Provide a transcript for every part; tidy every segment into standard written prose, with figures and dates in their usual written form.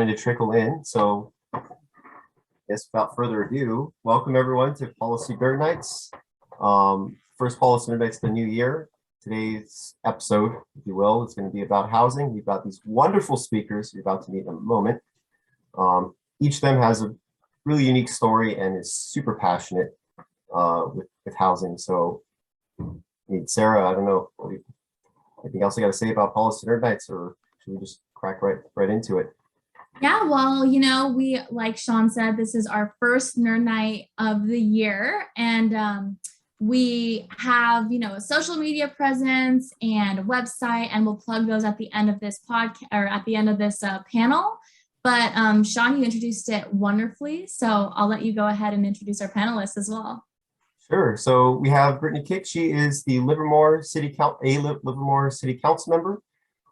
starting to trickle in. So I guess without further ado, welcome everyone to Policy Nerd Nights. First Policy Nerd Nights of the new year. Today's episode, if you will, is going to be about housing. We've got these wonderful speakers you're about to meet in a moment. Each of them has a really unique story and is super passionate with housing. So, I mean, Sarah, I don't know, anything else I got to say about Policy Nerd Nights, or should we just crack right into it? Yeah, well, we, like Sean said, this is our first Nerd Night of the year, and we have, a social media presence and a website, and we'll plug those at the end of this podcast or at the end of this panel. But Sean, you introduced it wonderfully, so I'll let you go ahead and introduce our panelists as well. Sure. So we have Brittni Kiick. She is the Livermore City Council member.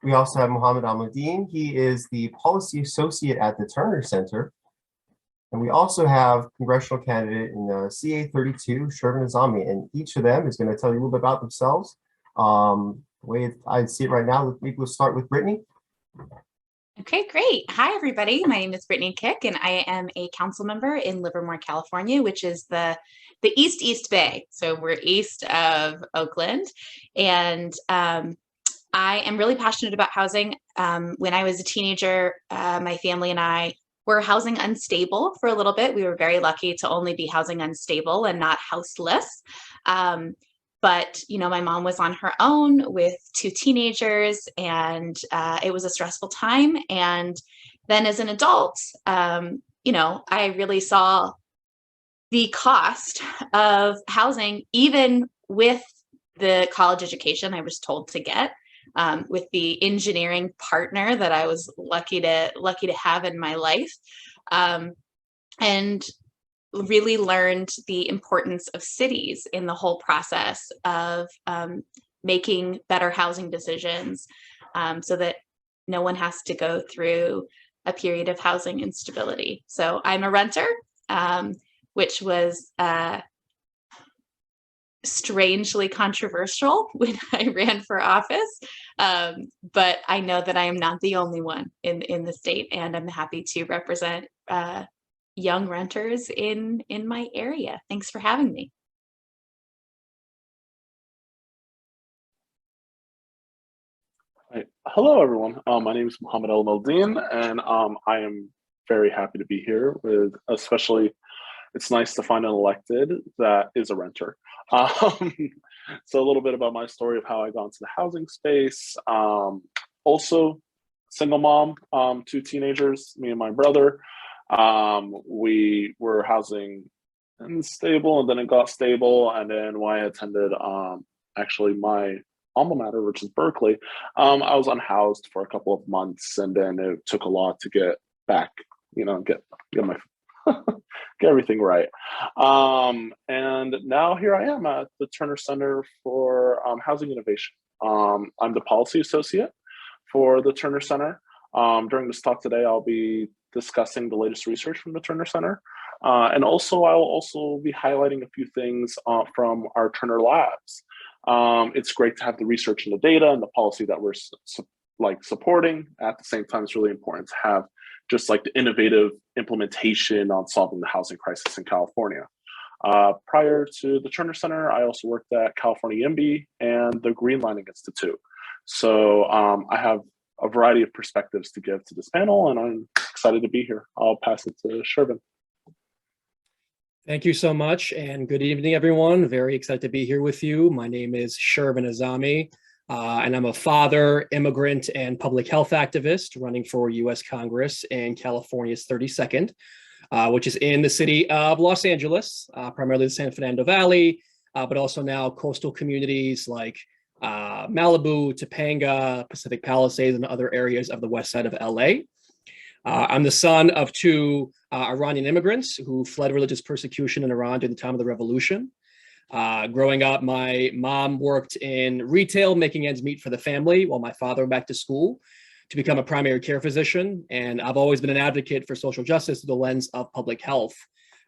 We also have Alameldin. He is the policy associate at the Terner Center. And we also have congressional candidate in CA 32, Shervin Aazami. And each of them is going to tell you a little bit about themselves. The way I see it right now, maybe we'll start with Brittni. Okay, great. Hi, everybody. My name is Brittni Kiick, and I am a council member in Livermore, California, which is the East Bay. So we're east of Oakland. And I am really passionate about housing. When I was a teenager, my family and I were housing unstable for a little bit. We were very lucky to only be housing unstable and not houseless. But, my mom was on her own with two teenagers, and it was a stressful time. And then as an adult, I really saw the cost of housing, even with the college education I was told to get, with the engineering partner that I was lucky to have in my life, and really learned the importance of cities in the whole process of making better housing decisions, so that no one has to go through a period of housing instability. So I'm a renter, which was strangely controversial when I ran for office, but I know that I am not the only one in the state, and I'm happy to represent young renters in my area. Thanks for having me. Right. Hello, everyone. My name is Alameldin, and I am very happy to be here with, especially, it's nice to find an elected that is a renter. So a little bit about my story of how I got into the housing space. Also, single mom, two teenagers, me and my brother. We were housing unstable, and then it got stable. And then when I attended actually my alma mater, which is Berkeley, I was unhoused for a couple of months, and then it took a lot to get back, get my get everything right. And now here I am at the Terner Center for Housing Innovation. I'm the policy associate for the Terner Center. During this talk today, I'll be discussing the latest research from the Terner Center. And also, I will also be highlighting a few things from our Terner labs. It's great to have the research and the data and the policy that we're supporting. At the same time, it's really important to have just like the innovative implementation on solving the housing crisis in California. Prior to the Terner Center, I also worked at California IMBY and the Green Lining Institute. So I have a variety of perspectives to give to this panel, and I'm excited to be here. I'll pass it to Shervin. Thank you so much, and good evening, everyone. Very excited to be here with you. My name is Shervin Aazami, and I'm a father, immigrant, and public health activist running for U.S. Congress in California's 32nd, which is in the city of Los Angeles, primarily the San Fernando Valley, but also now coastal communities like Malibu, Topanga, Pacific Palisades, and other areas of the west side of LA. I'm the son of two Iranian immigrants who fled religious persecution in Iran during the time of the revolution. Growing up, my mom worked in retail, making ends meet for the family, while my father went back to school to become a primary care physician. And I've always been an advocate for social justice through the lens of public health.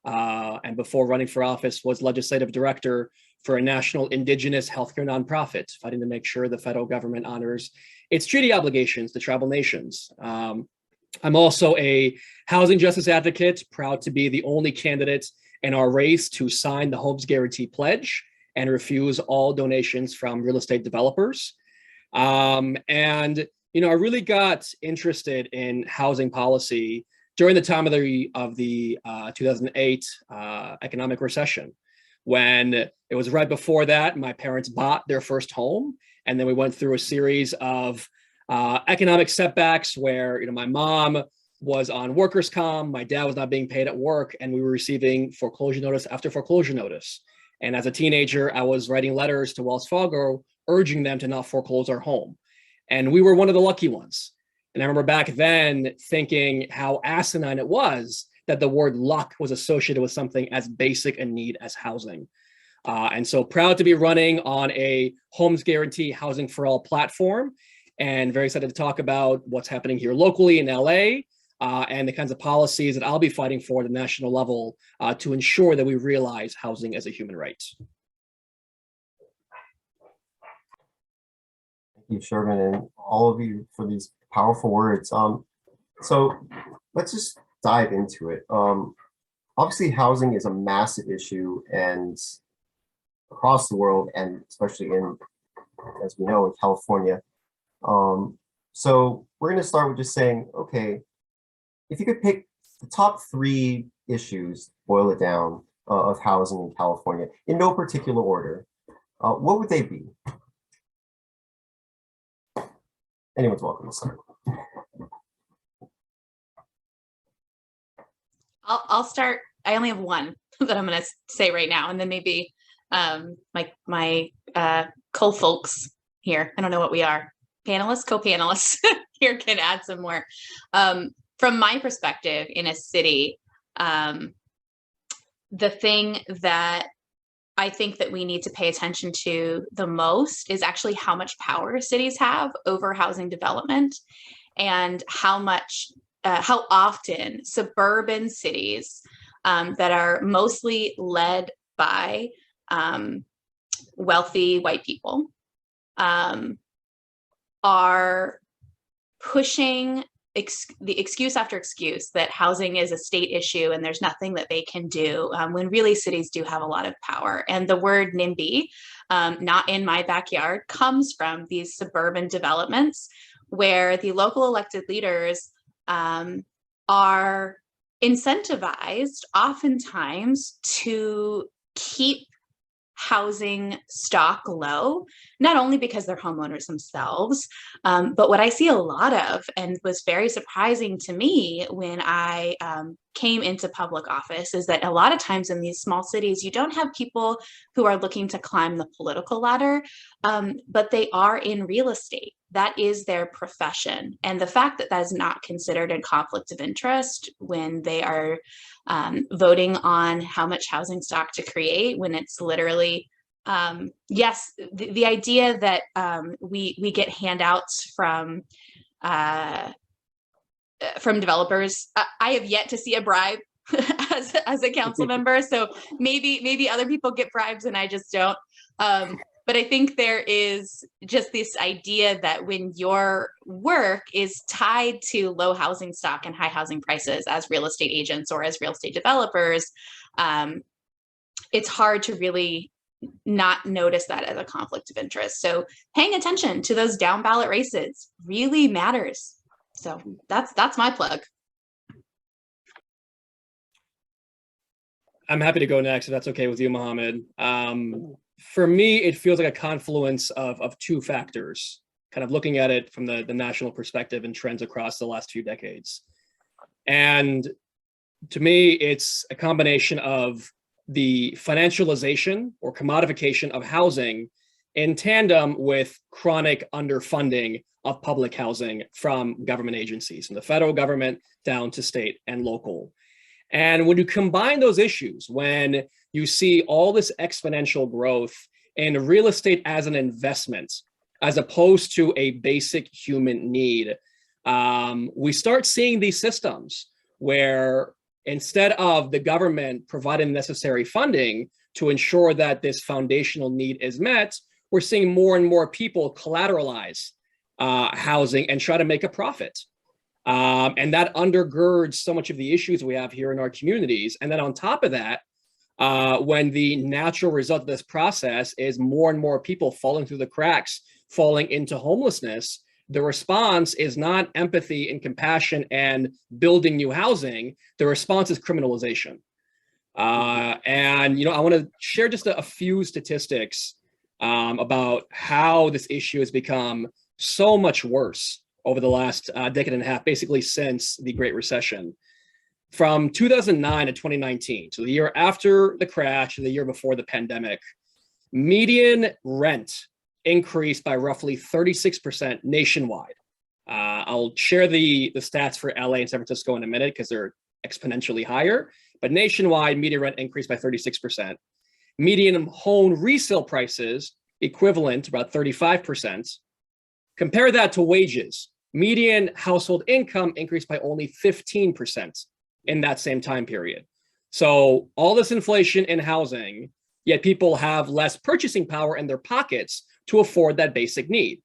And before running for office, was legislative director for a national indigenous healthcare nonprofit, fighting to make sure the federal government honors its treaty obligations to tribal nations. I'm also a housing justice advocate, proud to be the only candidate in our race to sign the Homes Guarantee Pledge and refuse all donations from real estate developers. And I really got interested in housing policy during the time of the 2008 economic recession, when it was right before that my parents bought their first home, and then we went through a series of economic setbacks where my mom was on workers' comp, my dad was not being paid at work, and we were receiving foreclosure notice after foreclosure notice. And as a teenager, I was writing letters to Wells Fargo urging them to not foreclose our home. And we were one of the lucky ones. And I remember back then thinking how asinine it was that the word luck was associated with something as basic a need as housing. And so proud to be running on a Homes Guarantee Housing for All platform, and very excited to talk about what's happening here locally in LA, and the kinds of policies that I'll be fighting for at the national level to ensure that we realize housing as a human right. Thank you, Shervin, and all of you for these powerful words. So let's just dive into it. Obviously, housing is a massive issue, and across the world, and especially in, as we know, in California. So we're going to start with just saying, okay, if you could pick the top 3 issues, boil it down, of housing in California, in no particular order, what would they be? Anyone's welcome to start. I'll start. I only have one that I'm going to say right now, and then maybe my co-folks here, I don't know what we are, panelists, co-panelists here can add some more. From my perspective in a city, the thing that I think that we need to pay attention to the most is actually how much power cities have over housing development, and how often suburban cities that are mostly led by wealthy white people are pushing the excuse after excuse that housing is a state issue and there's nothing that they can do, when really cities do have a lot of power. And the word NIMBY, not in my backyard, comes from these suburban developments where the local elected leaders are incentivized oftentimes to keep housing stock low, not only because they're homeowners themselves, but what I see a lot of, and was very surprising to me when I came into public office, is that a lot of times in these small cities, you don't have people who are looking to climb the political ladder, but they are in real estate. That is their profession. And the fact that that is not considered a conflict of interest when they are voting on how much housing stock to create, when it's literally, yes, the idea that we get handouts from developers. I have yet to see a bribe as a council member, so maybe other people get bribes and I just don't. But I think there is just this idea that when your work is tied to low housing stock and high housing prices as real estate agents or as real estate developers, it's hard to really not notice that as a conflict of interest. So paying attention to those down ballot races really matters. So that's my plug. I'm happy to go next if that's okay with you, Mohammed. For me, it feels like a confluence of 2 factors, kind of looking at it from the national perspective and trends across the last few decades. And to me, it's a combination of the financialization or commodification of housing in tandem with chronic underfunding of public housing from government agencies, from the federal government down to state and local. And when you combine those issues, when you see all this exponential growth in real estate as an investment, as opposed to a basic human need, we start seeing these systems where instead of the government providing necessary funding to ensure that this foundational need is met, we're seeing more and more people collateralize housing and try to make a profit. And that undergirds so much of the issues we have here in our communities. And then on top of that, when the natural result of this process is more and more people falling through the cracks, falling into homelessness, the response is not empathy and compassion and building new housing. The response is criminalization. And, I want to share just a few statistics about how this issue has become so much worse over the last decade and a half, basically since the Great Recession. From 2009 to 2019, so the year after the crash, the year before the pandemic, median rent increased by roughly 36% nationwide. I'll share the stats for LA and San Francisco in a minute because they're exponentially higher, but nationwide median rent increased by 36%. Median home resale prices equivalent about 35%. Compare that to wages. Median household income increased by only 15% in that same time period. So all this inflation in housing, yet people have less purchasing power in their pockets to afford that basic need.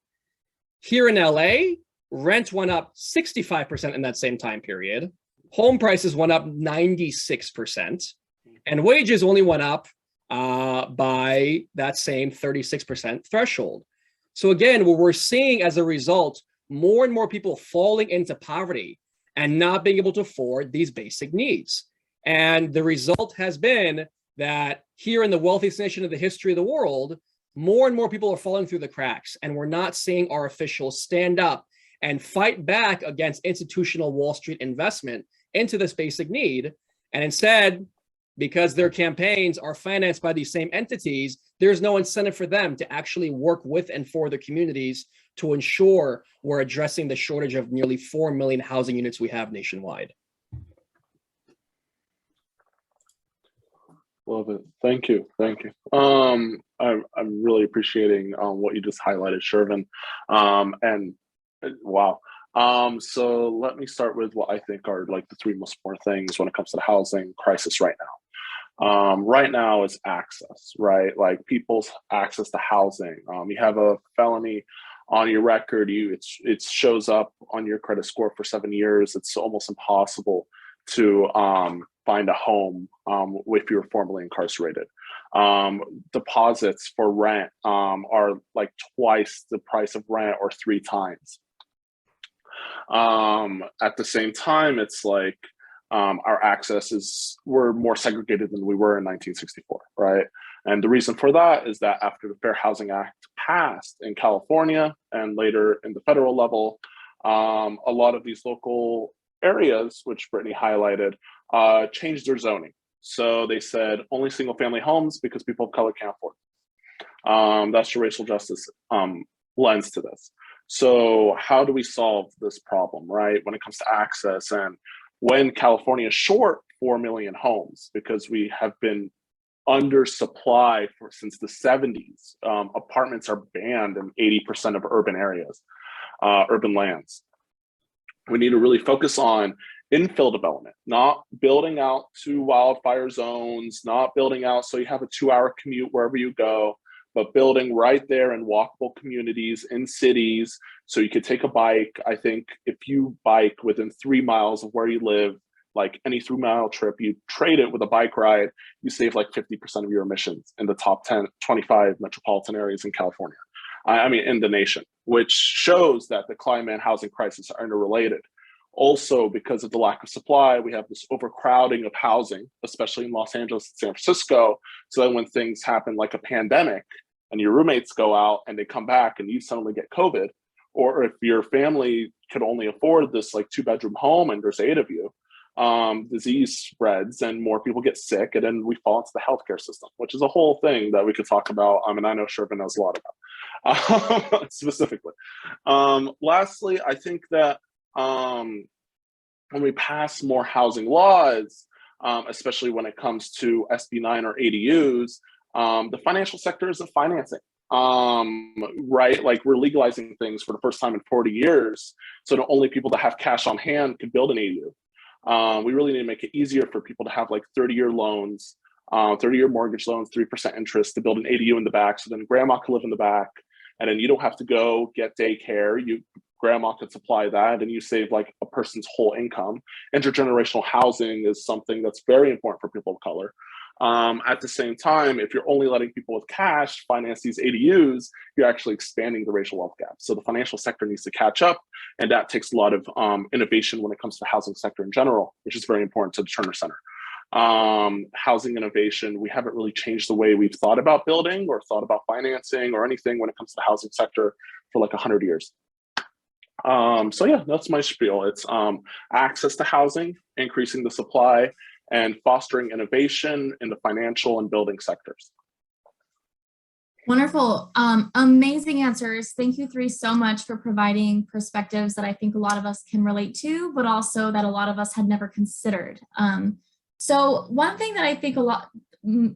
Here in LA, rent went up 65% in that same time period. Home prices went up 96%, and wages only went up by that same 36% threshold. So again, what we're seeing as a result, more and more people falling into poverty and not being able to afford these basic needs. And the result has been that here in the wealthiest nation of the history of the world, more and more people are falling through the cracks, and we're not seeing our officials stand up and fight back against institutional Wall Street investment into this basic need. And instead, because their campaigns are financed by these same entities, there's no incentive for them to actually work with and for their communities to ensure we're addressing the shortage of nearly 4 million housing units we have nationwide. Love it. Thank you. Thank you. I'm really appreciating what you just highlighted, Shervin. And wow. So let me start with what I think are like the three most important things when it comes to the housing crisis right now. Right now is access, right? Like people's access to housing. You have a felony on your record, it shows up on your credit score for 7 years. It's almost impossible to find a home if you're formerly incarcerated. Deposits for rent are like twice the price of rent or 3 times. At the same time, it's like our access we're more segregated than we were in 1964, right? And the reason for that is that after the Fair Housing Act passed in California and later in the federal level, a lot of these local areas, which Brittni highlighted, changed their zoning. So they said only single family homes because people of color can't afford it. That's the racial justice lens to this. So how do we solve this problem, right? When it comes to access, and when California is short 4 million homes because we have been undersupply since the 70s. Apartments are banned in 80% of urban areas, urban lands. We need to really focus on infill development, not building out to wildfire zones, not building out so you have a 2-hour commute wherever you go, but building right there in walkable communities in cities so you could take a bike. I think if you bike within 3 miles of where you live, like any 3-mile trip, you trade it with a bike ride, you save like 50% of your emissions in the top 25 metropolitan areas in California. I mean, in the nation, which shows that the climate and housing crisis are interrelated. Also, because of the lack of supply, we have this overcrowding of housing, especially in Los Angeles and San Francisco. So then when things happen like a pandemic and your roommates go out and they come back and you suddenly get COVID, or if your family could only afford this like 2-bedroom home and there's 8 of you, disease spreads and more people get sick, and then we fall into the healthcare system, which is a whole thing that we could talk about. And I know Shervin knows a lot about specifically. Lastly, I think that when we pass more housing laws, especially when it comes to SB 9 or ADUs, the financial sector isn't financing, right? Like we're legalizing things for the first time in 40 years. So the only people that have cash on hand could build an ADU. We really need to make it easier for people to have like 30-year loans, 30-year mortgage loans, 3% interest to build an ADU in the back. So then grandma can live in the back, and then you don't have to go get daycare. You grandma could supply that and you save like a person's whole income. Intergenerational housing is something that's very important for people of color. At the same time, if you're only letting people with cash finance these ADUs, you're actually expanding the racial wealth gap. So the financial sector needs to catch up, and that takes a lot of innovation when it comes to the housing sector in general, which is very important to the Terner Center. Housing innovation, we haven't really changed the way we've thought about building or thought about financing or anything when it comes to the housing sector for like 100 years. So yeah, that's my spiel. It's access to housing, increasing the supply, and fostering innovation in the financial and building sectors. Wonderful. Amazing answers. Thank you three so much for providing perspectives that I think a lot of us can relate to, but also that a lot of us had never considered. So one thing that I think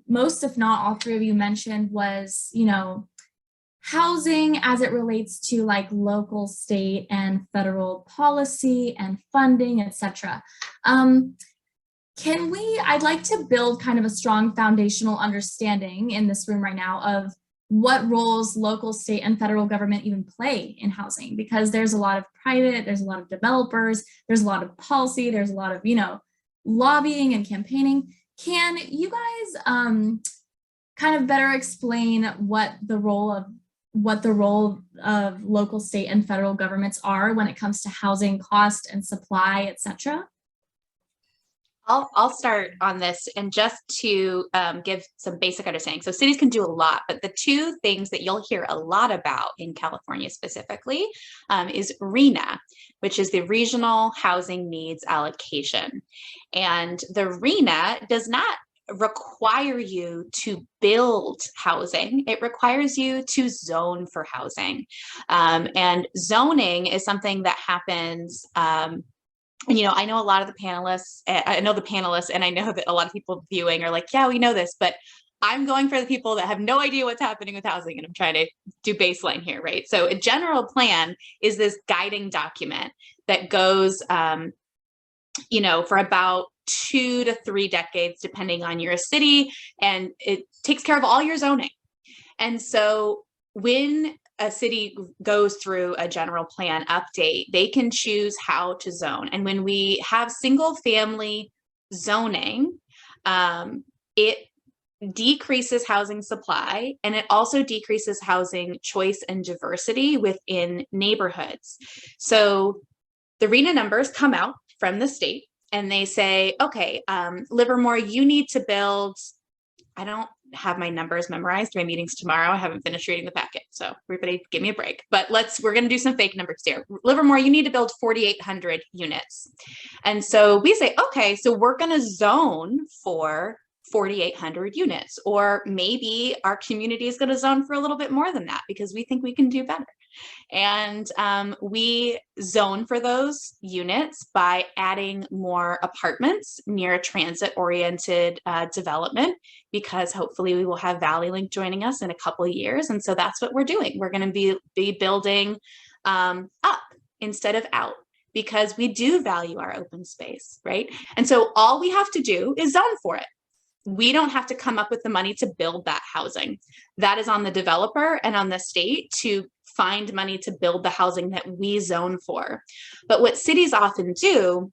most, if not all three of you mentioned was, you know, housing as it relates to like local, state, and federal policy and funding, etc. I'd like to build kind of a strong foundational understanding in this room right now of what roles local, state, and federal government even play in housing, because there's a lot of private, there's a lot of developers, there's a lot of policy, there's a lot of, you know, lobbying and campaigning. Can you guys kind of better explain what the role of local, state, and federal governments are when it comes to housing cost and supply, etc.? I'll start on this, and just to give some basic understanding. So cities can do a lot, but the two things that you'll hear a lot about in California specifically is RHNA, which is the Regional Housing Needs Allocation. And the RHNA does not require you to build housing. It requires you to zone for housing. And zoning is something that happens you know, I know a lot of the panelists, and I know that a lot of people viewing are like, yeah, we know this, but I'm going for the people that have no idea what's happening with housing, and I'm trying to do baseline here, right? So a general plan is this guiding document that goes, you know, for about 2 to 3 decades, depending on your city, and it takes care of all your zoning. And so when a city goes through a general plan update, they can choose how to zone. And when we have single family zoning, it decreases housing supply, and it also decreases housing choice and diversity within neighborhoods. So the RHNA numbers come out from the state, and they say, okay, Livermore, you need to build, I don't have my numbers memorized. My meeting's tomorrow. I haven't finished reading the packet, so everybody give me a break. But we're going to do some fake numbers here. Livermore, you need to build 4,800 units. And so we say, okay, so we're going to zone for 4,800 units, or maybe our community is going to zone for a little bit more than that because we think we can do better. And we zone for those units by adding more apartments near a transit-oriented development, because hopefully we will have Valley Link joining us in a couple of years. And so that's what we're doing. We're going to be building up instead of out, because we do value our open space, right? And so all we have to do is zone for it. We don't have to come up with the money to build that housing. That is on the developer and on the state to find money to build the housing that we zone for. But what cities often do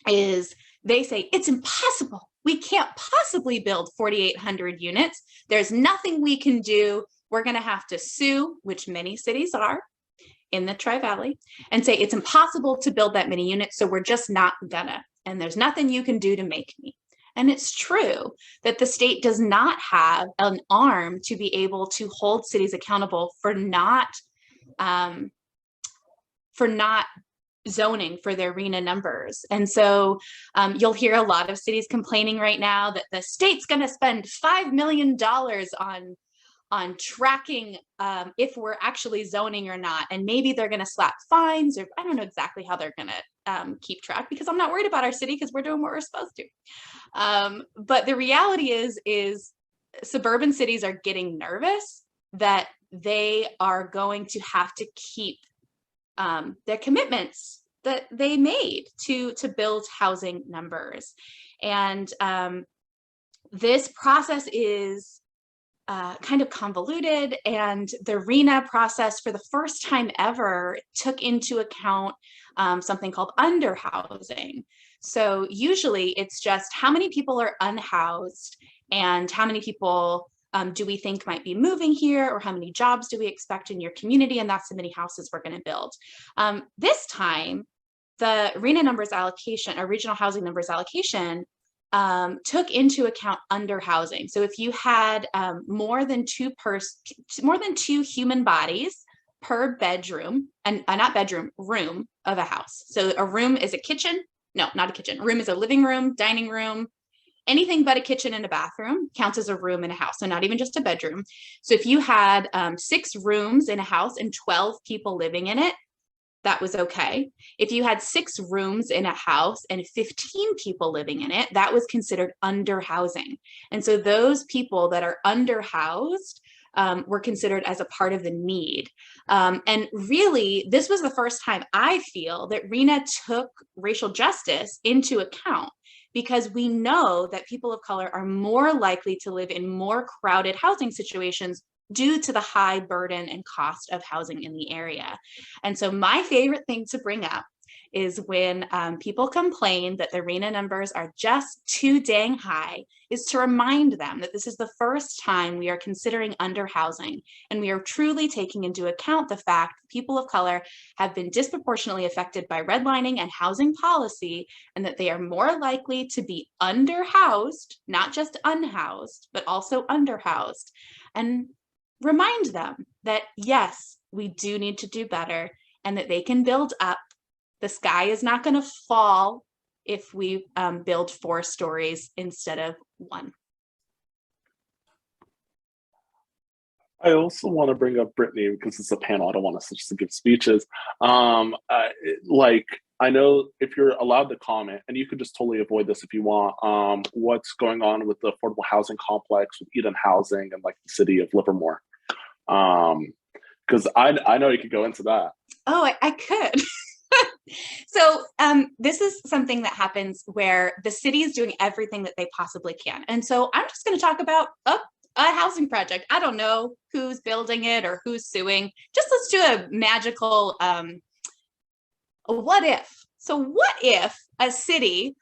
is they say, it's impossible. We can't possibly build 4,800 units. There's nothing we can do. We're going to have to sue, which many cities are in the Tri-Valley, and say it's impossible to build that many units, so we're just not gonna. And there's nothing you can do to make me. And it's true that the state does not have an arm to be able to hold cities accountable for not zoning for their RHNA numbers. And so you'll hear a lot of cities complaining right now that the state's going to spend $5 million on tracking if we're actually zoning or not. And maybe they're going to slap fines, or I don't know exactly how they're going to keep track, because I'm not worried about our city because we're doing what we're supposed to. But the reality is suburban cities are getting nervous that they are going to have to keep their commitments that they made to build housing numbers. And this process is kind of convoluted, and the RHNA process for the first time ever took into account something called underhousing. So usually it's just how many people are unhoused and how many people do we think might be moving here, or how many jobs do we expect in your community, and that's how many houses we're going to build. This time, the RHNA numbers allocation, or regional housing numbers allocation, took into account underhousing. So if you had more than two human bodies per bedroom, and not bedroom, room of a house. So a room is a kitchen. No, not a kitchen. A room is a living room, dining room. Anything but a kitchen and a bathroom counts as a room in a house, so not even just a bedroom. So if you had 6 rooms in a house and 12 people living in it, that was okay. If you had 6 rooms in a house and 15 people living in it, that was considered underhousing. And so those people that are underhoused were considered as a part of the need. And really, this was the first time I feel that RHNA took racial justice into account, because we know that people of color are more likely to live in more crowded housing situations due to the high burden and cost of housing in the area. And so my favorite thing to bring up is when people complain that the RHNA numbers are just too dang high, is to remind them that this is the first time we are considering underhousing, and we are truly taking into account the fact that people of color have been disproportionately affected by redlining and housing policy, and that they are more likely to be underhoused, not just unhoused, but also underhoused. And remind them that, yes, we do need to do better, and that they can build up. The sky is not going to fall if we build 4 stories instead of 1. I also want to bring up Brittni, because it's a panel. I don't want us just to give speeches. Like, I know if you're allowed to comment, and you could just totally avoid this if you want, what's going on with the affordable housing complex with Eden Housing and like the city of Livermore. Because I know you could go into that. Oh, I could. So this is something that happens where the city is doing everything that they possibly can. And so I'm just going to talk about a housing project. I don't know who's building it or who's suing. Just let's do a magical what if. So what if a city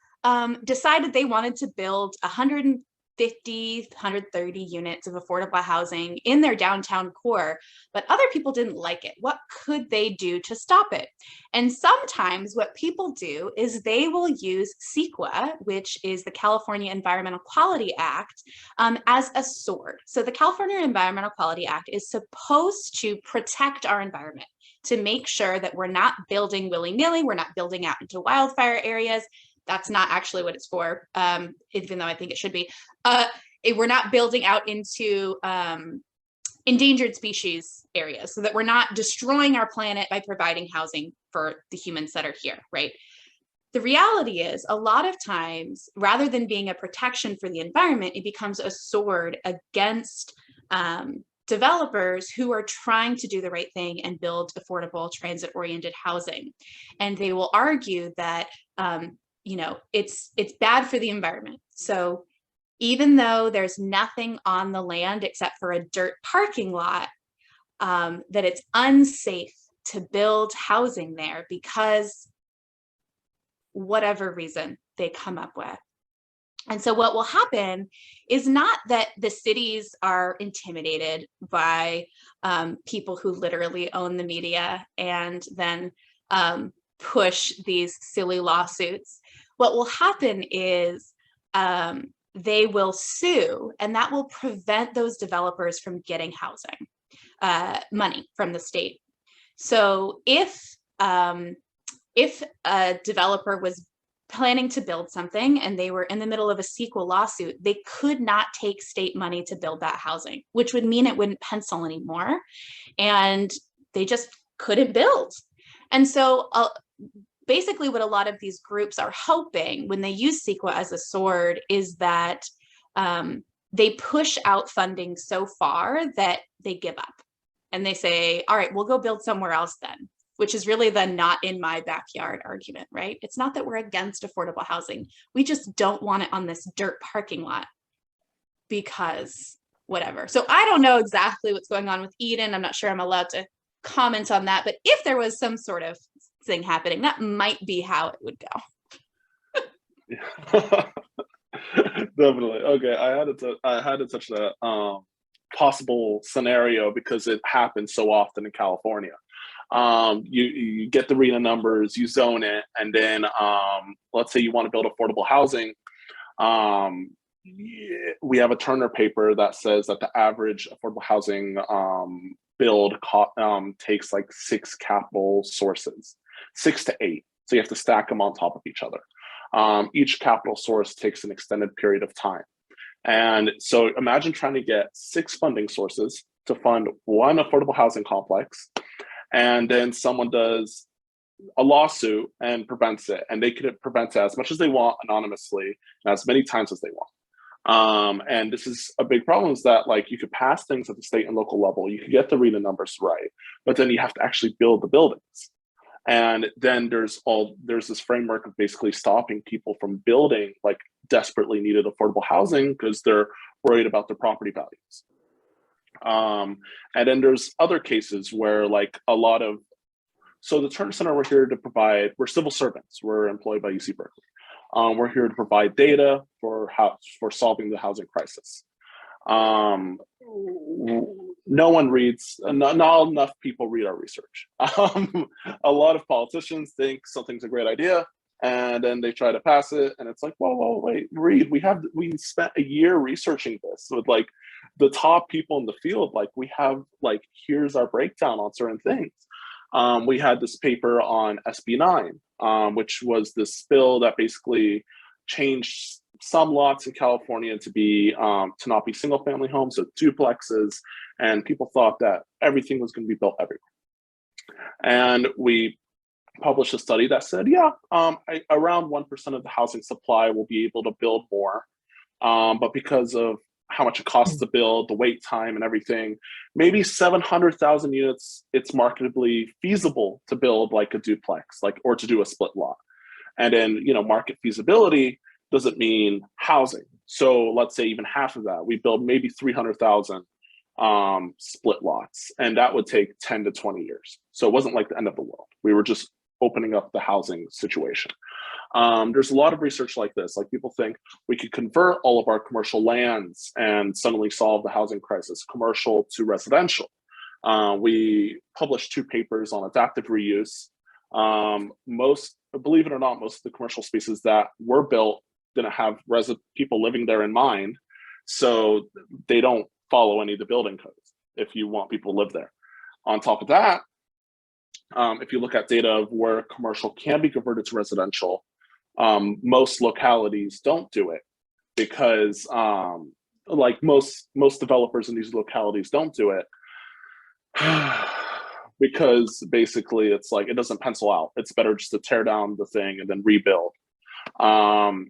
decided they wanted to build 130 units of affordable housing in their downtown core, but other people didn't like it? What could they do to stop it? And sometimes what people do is they will use CEQA, which is the California Environmental Quality Act, as a sword. So the California Environmental Quality Act is supposed to protect our environment, to make sure that we're not building willy-nilly, we're not building out into wildfire areas. That's not actually what it's for, even though I think it should be. We're not building out into endangered species areas, so that we're not destroying our planet by providing housing for the humans that are here, right? The reality is, a lot of times, rather than being a protection for the environment, it becomes a sword against developers who are trying to do the right thing and build affordable transit-oriented housing. And they will argue that it's bad for the environment. So even though there's nothing on the land except for a dirt parking lot, that it's unsafe to build housing there because whatever reason they come up with. And so what will happen is not that the cities are intimidated by people who literally own the media and then push these silly lawsuits. What will happen is they will sue, and that will prevent those developers from getting housing money from the state. So if a developer was planning to build something and they were in the middle of a CEQA lawsuit, they could not take state money to build that housing, which would mean it wouldn't pencil anymore, and they just couldn't build. And so basically what a lot of these groups are hoping when they use CEQA as a sword is that they push out funding so far that they give up and they say, all right, we'll go build somewhere else then, which is really the not in my backyard argument, right? It's not that we're against affordable housing. We just don't want it on this dirt parking lot because whatever. So I don't know exactly what's going on with Eden. I'm not sure I'm allowed to comment on that, but if there was some sort of thing happening, that might be how it would go. Definitely. Okay, I had to touch that possible scenario because it happens so often in California. You get the RENA numbers, you zone it, and then let's say you want to build affordable housing. We have a Terner paper that says that the average affordable housing build takes like 6 capital sources, 6 to 8. So you have to stack them on top of each other. Each capital source takes an extended period of time. And so imagine trying to get 6 funding sources to fund one affordable housing complex, and then someone does a lawsuit and prevents it, and they could prevent it as much as they want anonymously and as many times as they want. And this is a big problem, is that like you could pass things at the state and local level, you could get the RENA numbers right, but then you have to actually build the buildings. And then there's this framework of basically stopping people from building like desperately needed affordable housing because they're worried about their property values. And then there's other cases where like so the Terner Center, we're here to provide, we're civil servants, we're employed by UC Berkeley. We're here to provide data for solving the housing crisis. No one reads, not enough people read our research. A lot of politicians think something's a great idea, and then they try to pass it, and it's like, whoa, wait, read. We spent a year researching this with like the top people in the field. Like we have like, here's our breakdown on certain things. We had this paper on SB9, which was this bill that basically changed some lots in California to not be single family homes, so duplexes, and people thought that everything was going to be built everywhere. And we published a study that said, around 1% of the housing supply will be able to build more, but because of how much it costs to build, the wait time and everything, maybe 700,000 units, it's marketably feasible to build like a duplex, or to do a split lot. And then, market feasibility doesn't mean housing. So let's say even half of that, we build maybe 300,000 split lots, and that would take 10 to 20 years. So it wasn't like the end of the world. We were just opening up the housing situation. There's a lot of research like this. Like people think we could convert all of our commercial lands and suddenly solve the housing crisis, commercial to residential. We published 2 papers on adaptive reuse. Believe it or not, most of the commercial spaces that were built didn't have people living there in mind. So they don't follow any of the building codes if you want people to live there. On top of that, if you look at data of where commercial can be converted to residential, most localities don't do it because like most developers in these localities don't do it because basically it's like, it doesn't pencil out. It's better just to tear down the thing and then rebuild.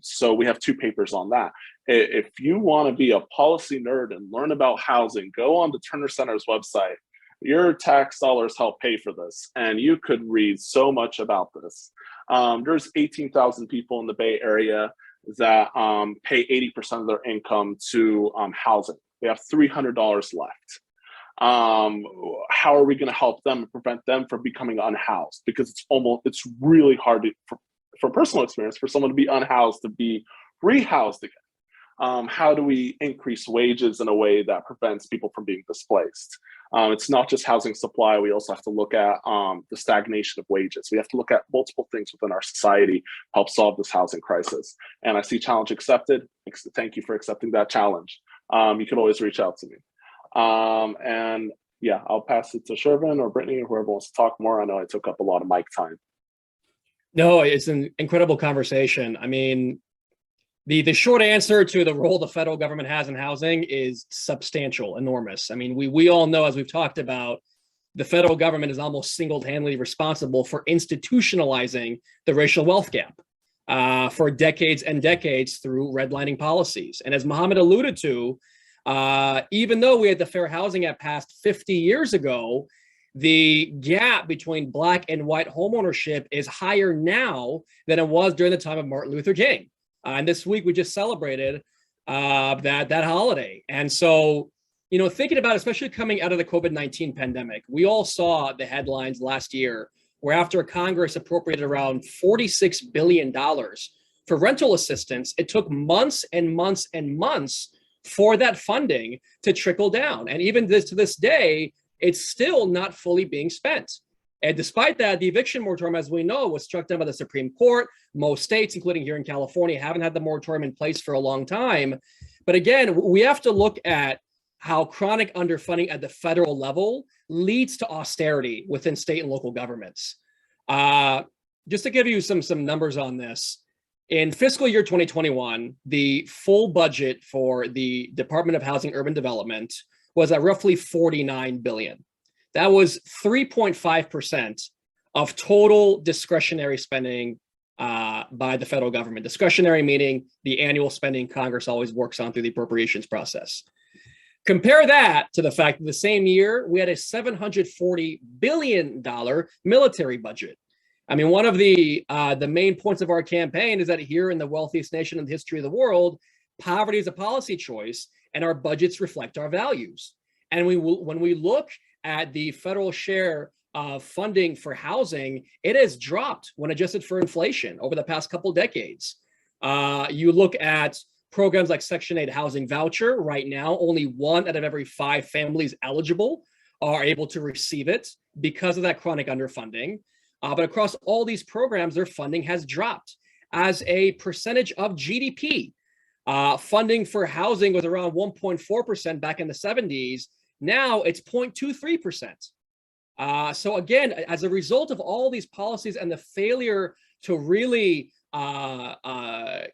So we have 2 papers on that. If you want to be a policy nerd and learn about housing, go on the Terner Center's website. Your tax dollars help pay for this, and you could read so much about this. There's 18,000 people in the Bay Area that pay 80% of their income to housing. They have $300 left. How are we going to help them and prevent them from becoming unhoused? Because it's really hard from personal experience for someone to be unhoused to be rehoused again. How do we increase wages in a way that prevents people from being displaced? It's not just housing supply. We also have to look at the stagnation of wages. We have to look at multiple things within our society to help solve this housing crisis. And I see challenge accepted. Thank you for accepting that challenge. You can always reach out to me. And yeah, I'll pass it to Shervin or Brittni or whoever wants to talk more. I know I took up a lot of mic time. No, it's an incredible conversation. I mean, the short answer to the role the federal government has in housing is substantial, enormous. I mean, we all know, as we've talked about, the federal government is almost single-handedly responsible for institutionalizing the racial wealth gap for decades and decades through redlining policies. And as Mohammed alluded to, even though we had the Fair Housing Act passed 50 years ago, the gap between Black and white homeownership is higher now than it was during the time of Martin Luther King. And this week we just celebrated that holiday. And so Thinking about, especially coming out of the COVID-19 pandemic, we all saw the headlines last year where after Congress appropriated around $46 billion for rental assistance, it took months and months and months for that funding to trickle down. And even to this day, it's still not fully being spent. And despite that, the eviction moratorium, as we know, was struck down by the Supreme Court. Most states, including here in California, haven't had the moratorium in place for a long time. But again, we have to look at how chronic underfunding at the federal level leads to austerity within state and local governments. Just to give you some numbers on this, in fiscal year 2021, the full budget for the Department of Housing Urban Development was at roughly $49 billion. That was 3.5% of total discretionary spending by the federal government. Discretionary meaning the annual spending Congress always works on through the appropriations process. Compare that to the fact that the same year, we had a $740 billion military budget. I mean, one of the main points of our campaign is that here in the wealthiest nation in the history of the world, poverty is a policy choice and our budgets reflect our values. And when we look at the federal share of funding for housing, it has dropped when adjusted for inflation over the past couple decades. You look at programs like Section 8 housing voucher. Right now, only 1 out of every 5 families eligible are able to receive it because of that chronic underfunding. But across all these programs, their funding has dropped. As a percentage of GDP, funding for housing was around 1.4% back in the 70s. Now it's 0.23%. So again, as a result of all these policies and the failure to really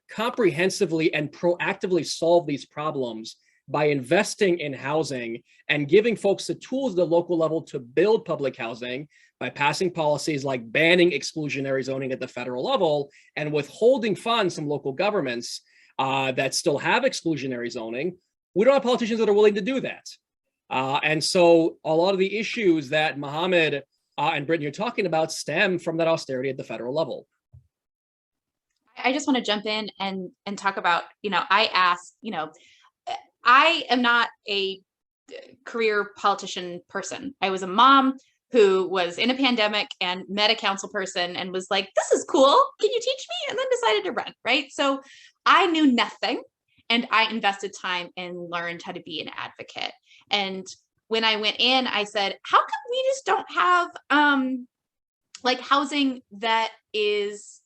comprehensively and proactively solve these problems by investing in housing and giving folks the tools at the local level to build public housing by passing policies like banning exclusionary zoning at the federal level and withholding funds from local governments that still have exclusionary zoning, we don't have politicians that are willing to do that. And so a lot of the issues that Mohammed and Brittni are talking about stem from that austerity at the federal level. I just want to jump in and talk about, I asked, I am not a career politician person. I was a mom who was in a pandemic and met a council person and was like, this is cool. Can you teach me? And then decided to run, right? So I knew nothing and I invested time and learned how to be an advocate. And when I went in, I said, how come we just don't have like housing that is,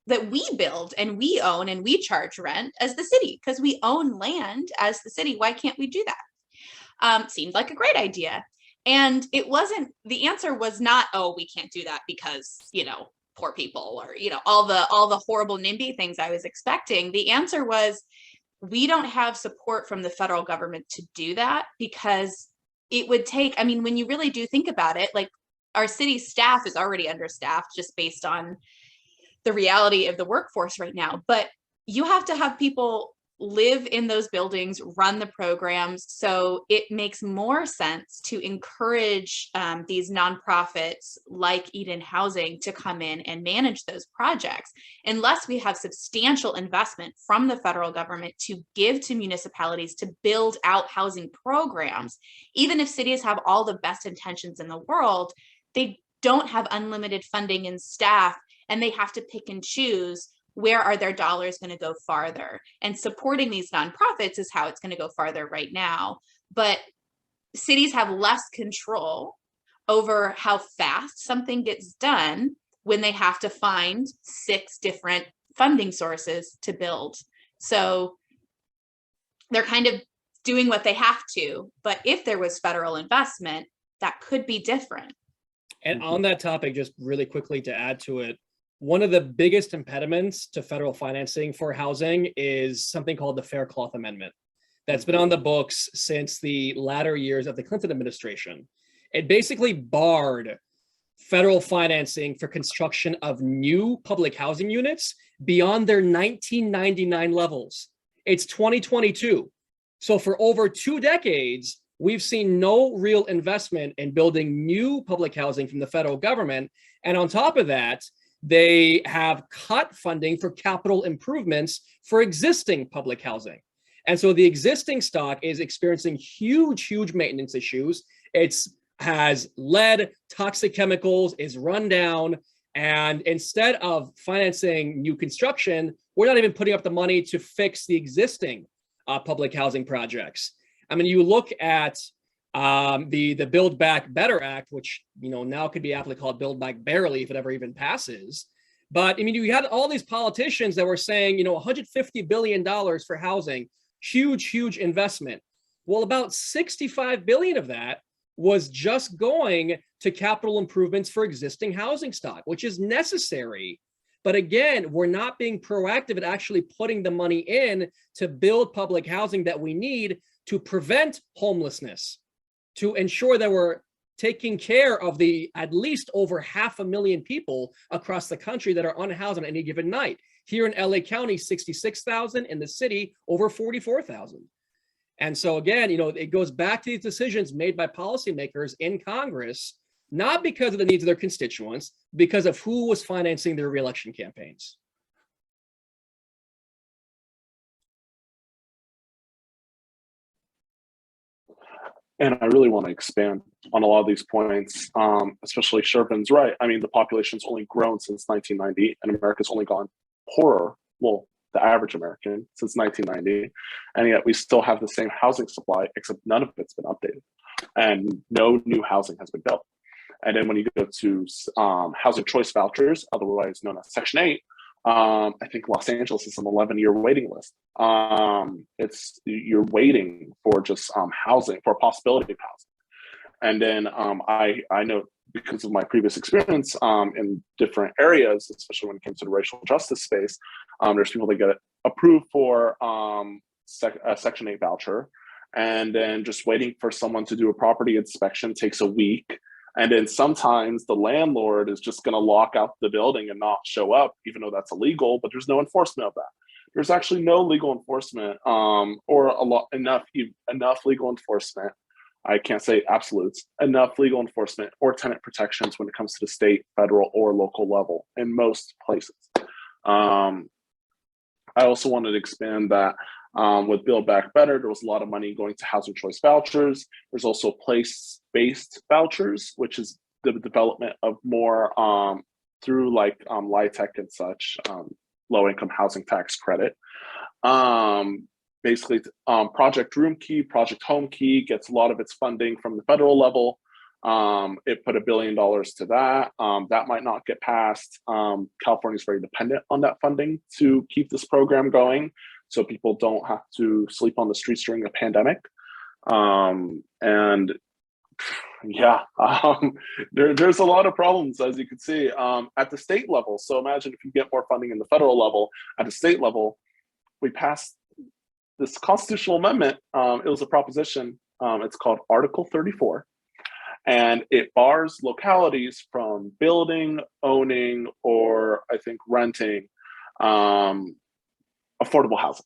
that we build and we own and we charge rent as the city because we own land as the city. Why can't we do that? Seemed like a great idea. And it wasn't, the answer was not, oh, we can't do that because, poor people or, all the horrible NIMBY things I was expecting. The answer was, we don't have support from the federal government to do that because it would take, when you really do think about it, like our city staff is already understaffed just based on the reality of the workforce right now, but you have to have people live in those buildings, run the programs. So it makes more sense to encourage these nonprofits like Eden Housing to come in and manage those projects, unless we have substantial investment from the federal government to give to municipalities to build out housing programs. Even if cities have all the best intentions in the world, they don't have unlimited funding and staff, and they have to pick and choose where are their dollars going to go farther. And supporting these nonprofits is how it's going to go farther right now. But cities have less control over how fast something gets done when they have to find 6 different funding sources to build. So they're kind of doing what they have to. But if there was federal investment, that could be different. And on that topic, just really quickly to add to it, one of the biggest impediments to federal financing for housing is something called the Fair Cloth Amendment that's been on the books since the latter years of the Clinton administration. It basically barred federal financing for construction of new public housing units beyond their 1999 levels. It's 2022. So for over 2 decades, we've seen no real investment in building new public housing from the federal government. And on top of that, they have cut funding for capital improvements for existing public housing. And so the existing stock is experiencing huge maintenance issues. It's has lead, toxic chemicals, is run down. And instead of financing new construction, we're not even putting up the money to fix the existing public housing projects. I mean, you look at the Build Back Better Act, which now could be aptly called Build Back Barely if it ever even passes. But I mean, you had all these politicians that were saying, $150 billion for housing, huge investment. Well, about 65 billion of that was just going to capital improvements for existing housing stock, which is necessary. But again, we're not being proactive at actually putting the money in to build public housing that we need to prevent homelessness, to ensure that we're taking care of the at least over 500,000 people across the country that are unhoused on any given night. Here in LA County, 66,000, in the city, over 44,000. And so again, it goes back to these decisions made by policymakers in Congress, not because of the needs of their constituents, because of who was financing their reelection campaigns. And I really want to expand on a lot of these points, especially Shervin's right. I mean, the population's only grown since 1990, and America's only gone poorer, well, the average American, since 1990. And yet we still have the same housing supply, except none of it's been updated. And no new housing has been built. And then when you go to housing choice vouchers, otherwise known as Section 8, I think Los Angeles is an 11-year waiting list. You're waiting for just housing, for a possibility of housing. And then I know, because of my previous experience in different areas, especially when it comes to the racial justice space, there's people that get approved for a Section 8 voucher, and then just waiting for someone to do a property inspection takes a week. And then sometimes the landlord is just going to lock out the building and not show up, even though that's illegal, but there's no enforcement of that. There's actually no legal enforcement or enough legal enforcement. I can't say absolutes, enough legal enforcement or tenant protections when it comes to the state, federal, or local level in most places. I also wanted to expand that with Build Back Better, there was a lot of money going to housing choice vouchers. There's also place-based vouchers, which is the development of more through like LIHTC and such, low-income housing tax credit. Basically, Project Room Key, Project Home Key gets a lot of its funding from the federal level. It put $1 billion to that. That might not get passed. California is very dependent on that funding to keep this program going, so people don't have to sleep on the streets during a pandemic. And yeah, there's a lot of problems, as you can see, at the state level. So imagine if you get more funding in the federal level. At the state level, we passed this constitutional amendment. It was a proposition. It's called Article 34. And it bars localities from building, owning, or I think renting affordable housing,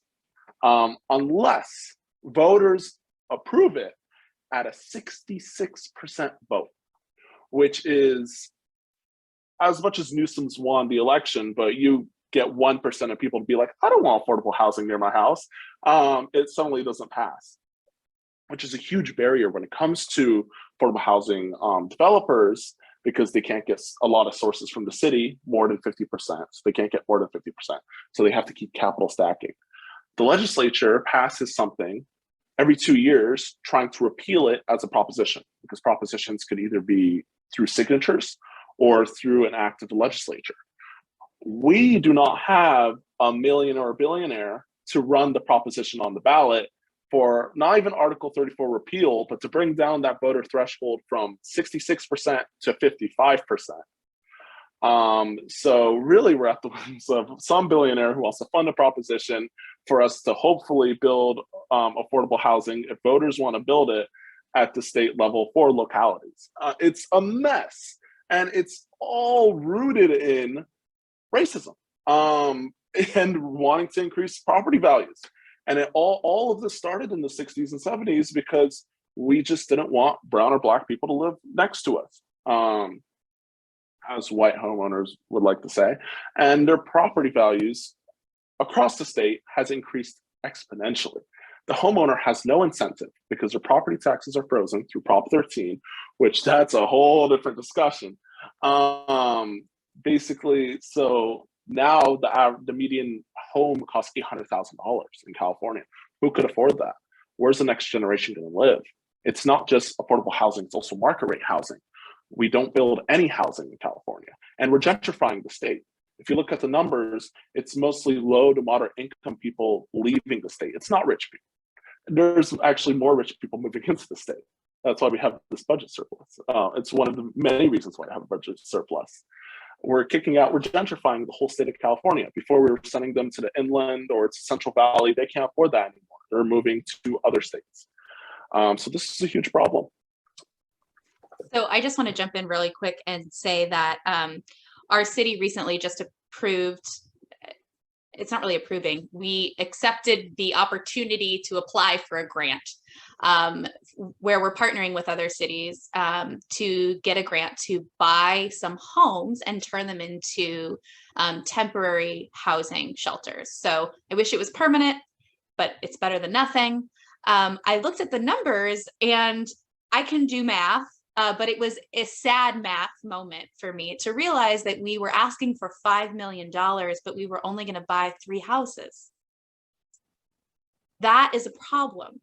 unless voters approve it at a 66% vote, which is as much as Newsom's won the election, but you get 1% of people to be like, I don't want affordable housing near my house. It suddenly doesn't pass, which is a huge barrier when it comes to affordable housing developers, because they can't get a lot of sources from the city, more than 50%. So they can't get more than 50%. So they have to keep capital stacking. The legislature passes something every 2 years trying to repeal it as a proposition, because propositions could either be through signatures or through an act of the legislature. We do not have a millionaire or a billionaire to run the proposition on the ballot for not even Article 34 repeal, but to bring down that voter threshold from 66% to 55%. So really we're at the whims of some billionaire who wants to fund a proposition for us to hopefully build affordable housing if voters want to build it at the state level for localities. It's a mess, and it's all rooted in racism and wanting to increase property values. And all of this started in the 60s and 70s because we just didn't want brown or black people to live next to us, as white homeowners would like to say. And their property values across the state has increased exponentially. the homeowner has no incentive because their property taxes are frozen through Prop 13, which that's a whole different discussion. Basically, so now the median home costs $800,000 in California. Who could afford that? Where's the next generation going to live? It's not just affordable housing, it's also market rate housing. We don't build any housing in California, and we're gentrifying the state. If you look at the numbers, it's mostly low to moderate income people leaving the state. It's not rich people. There's actually more rich people moving into the state. That's why we have this budget surplus. It's one of the many reasons why I have a budget surplus. We're gentrifying the whole state of California. Before we were sending them to the inland or to Central Valley, they can't afford that anymore. They're moving to other states. So this is a huge problem. So I just want to jump in really quick and say that our city recently just approved, it's not really approving, we accepted the opportunity to apply for a grant where we're partnering with other cities to get a grant to buy some homes and turn them into temporary housing shelters. So I wish it was permanent, but it's better than nothing. I looked at the numbers and I can do math, but it was a sad math moment for me to realize that we were asking for $5 million, but we were only going to buy 3 houses. That is a problem.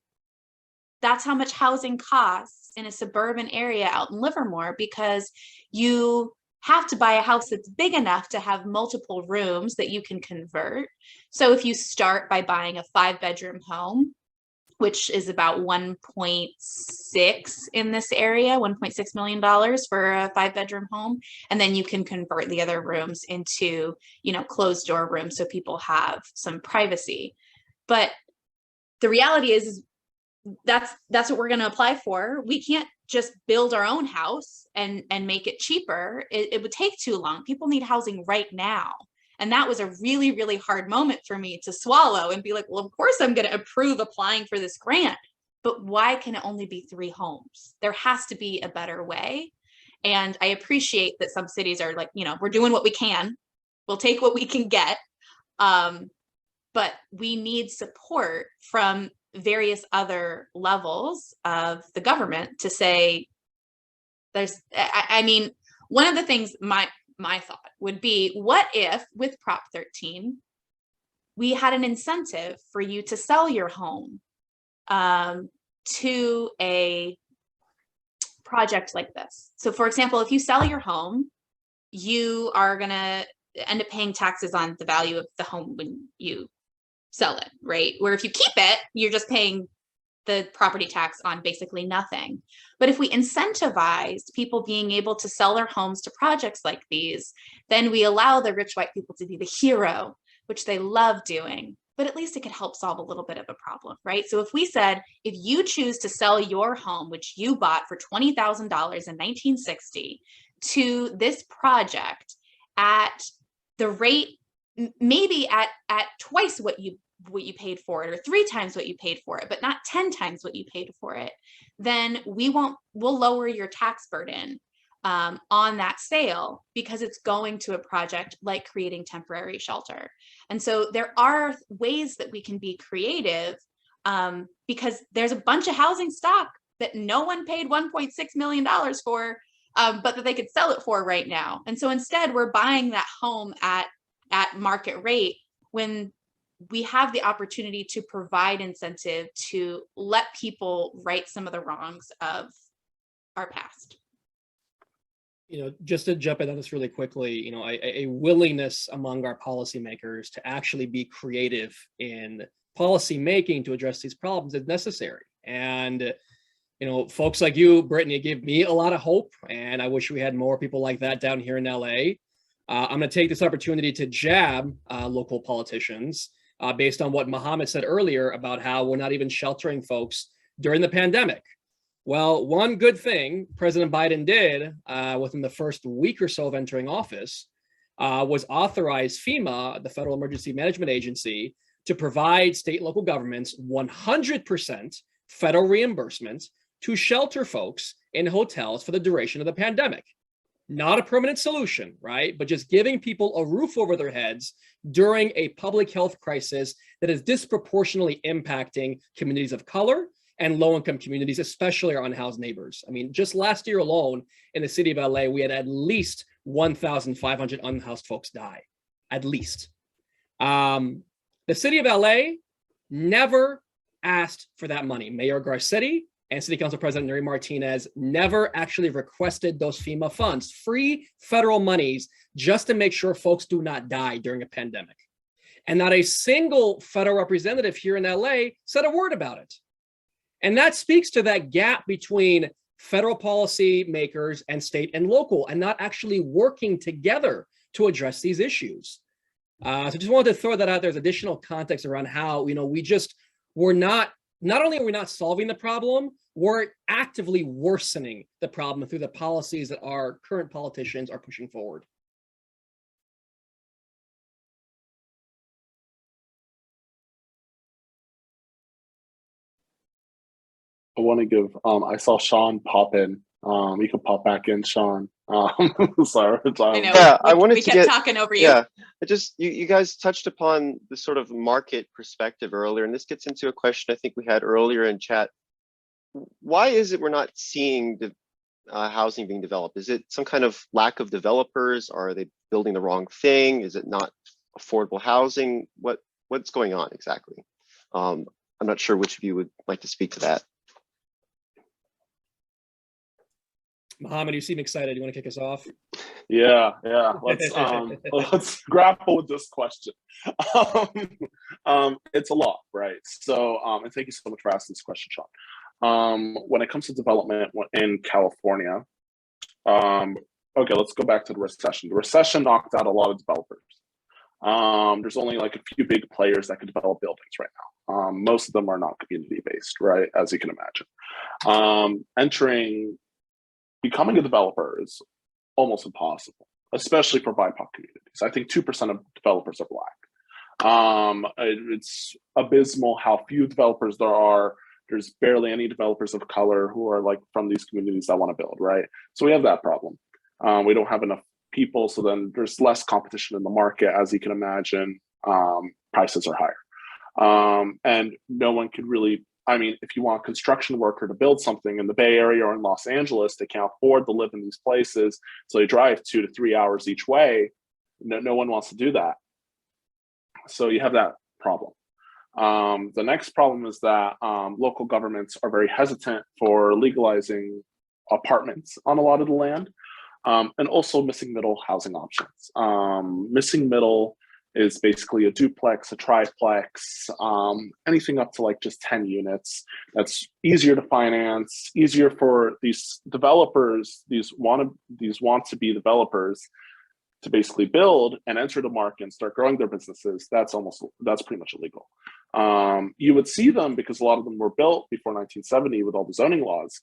That's how much housing costs in a suburban area out in Livermore, because you have to buy a house that's big enough to have multiple rooms that you can convert. So if you start by buying a 5-bedroom home, which is about 1.6 in this area, $1.6 million for a 5-bedroom home. And then you can convert the other rooms into, closed door rooms so people have some privacy. But the reality is that's what we're going to apply for. We can't just build our own house and make it cheaper. It would take too long. People need housing right now. And that was a really, really hard moment for me to swallow and be like, well, of course I'm going to approve applying for this grant, but why can it only be 3 homes? There has to be a better way. And I appreciate that some cities are like, we're doing what we can. We'll take what we can get. But we need support from various other levels of the government to say, one of the things my thought would be, what if with Prop 13, we had an incentive for you to sell your home to a project like this? So for example, if you sell your home, you are going to end up paying taxes on the value of the home when you sell it, right? Where if you keep it, you're just paying the property tax on basically nothing. But if we incentivized people being able to sell their homes to projects like these, then we allow the rich white people to be the hero, which they love doing, but at least it could help solve a little bit of a problem, right? So if we said, if you choose to sell your home, which you bought for $20,000 in 1960 to this project at the rate, maybe at twice what you paid for it, or 3 times what you paid for it, but not 10 times what you paid for it, then we'll lower your tax burden on that sale, because it's going to a project like creating temporary shelter. And so there are ways that we can be creative, because there's a bunch of housing stock that no one paid $1.6 million for, but that they could sell it for right now. And so instead we're buying that home at market rate, when we have the opportunity to provide incentive to let people right some of the wrongs of our past. Just to jump in on this really quickly, a willingness among our policymakers to actually be creative in policy making to address these problems is necessary. And, folks like you, Brittni, give me a lot of hope, and I wish we had more people like that down here in LA. I'm going to take this opportunity to jab local politicians based on what Mohammed said earlier about how we're not even sheltering folks during the pandemic. Well, one good thing President Biden did within the first week or so of entering office was authorize FEMA, the Federal Emergency Management Agency, to provide state and local governments 100% federal reimbursement to shelter folks in hotels for the duration of the pandemic. not a permanent solution, right? But just giving people a roof over their heads during a public health crisis that is disproportionately impacting communities of color and low-income communities, especially our unhoused neighbors. I mean, just last year alone in the city of LA, we had at least 1,500 unhoused folks die, at least. The city of LA never asked for that money. Mayor Garcetti and City Council President Neri Martinez never actually requested those FEMA funds, free federal monies, just to make sure folks do not die during a pandemic. And not a single federal representative here in LA said a word about it. And that speaks to that gap between federal policy makers and state and local, and not actually working together to address these issues. So just wanted to throw that out there as additional context around how, we're not only are we not solving the problem, we're actively worsening the problem through the policies that our current politicians are pushing forward. I want to give, I saw Sean pop in. You could pop back in, Sean. Sorry. I know. Yeah, I wanted we to kept get talking over you. Yeah, you guys touched upon the sort of market perspective earlier, and this gets into a question I think we had earlier in chat. Why is it we're not seeing the housing being developed? Is it some kind of lack of developers? Are they building the wrong thing? Is it not affordable housing? What's going on exactly? I'm not sure which of you would like to speak to that. Mohammed, you seem excited. You want to kick us off? Yeah. Let's grapple with this question. It's a lot, right? So, and thank you so much for asking this question, Sean. When it comes to development in California, okay, let's go back to the recession. The recession knocked out a lot of developers. There's only like a few big players that can develop buildings right now. Most of them are not community-based, right? As you can imagine. Becoming a developer is almost impossible, especially for BIPOC communities. I think 2% of developers are Black. It's abysmal how few developers there are. There's barely any developers of color who are like from these communities that want to build, right? So we have that problem. We don't have enough people, so then there's less competition in the market, as you can imagine. Prices are higher. And no one could really, if you want a construction worker to build something in the Bay Area or in Los Angeles, they can't afford to live in these places. So they drive 2 to 3 hours each way. No one wants to do that. So you have that problem. The next problem is that local governments are very hesitant for legalizing apartments on a lot of the land, and also missing middle housing options. Missing middle is basically a duplex, a triplex, anything up to like just 10 units. That's easier to finance, easier for these developers, these want-to-be developers to basically build and enter the market and start growing their businesses. That's pretty much illegal. You would see them because a lot of them were built before 1970 with all the zoning laws.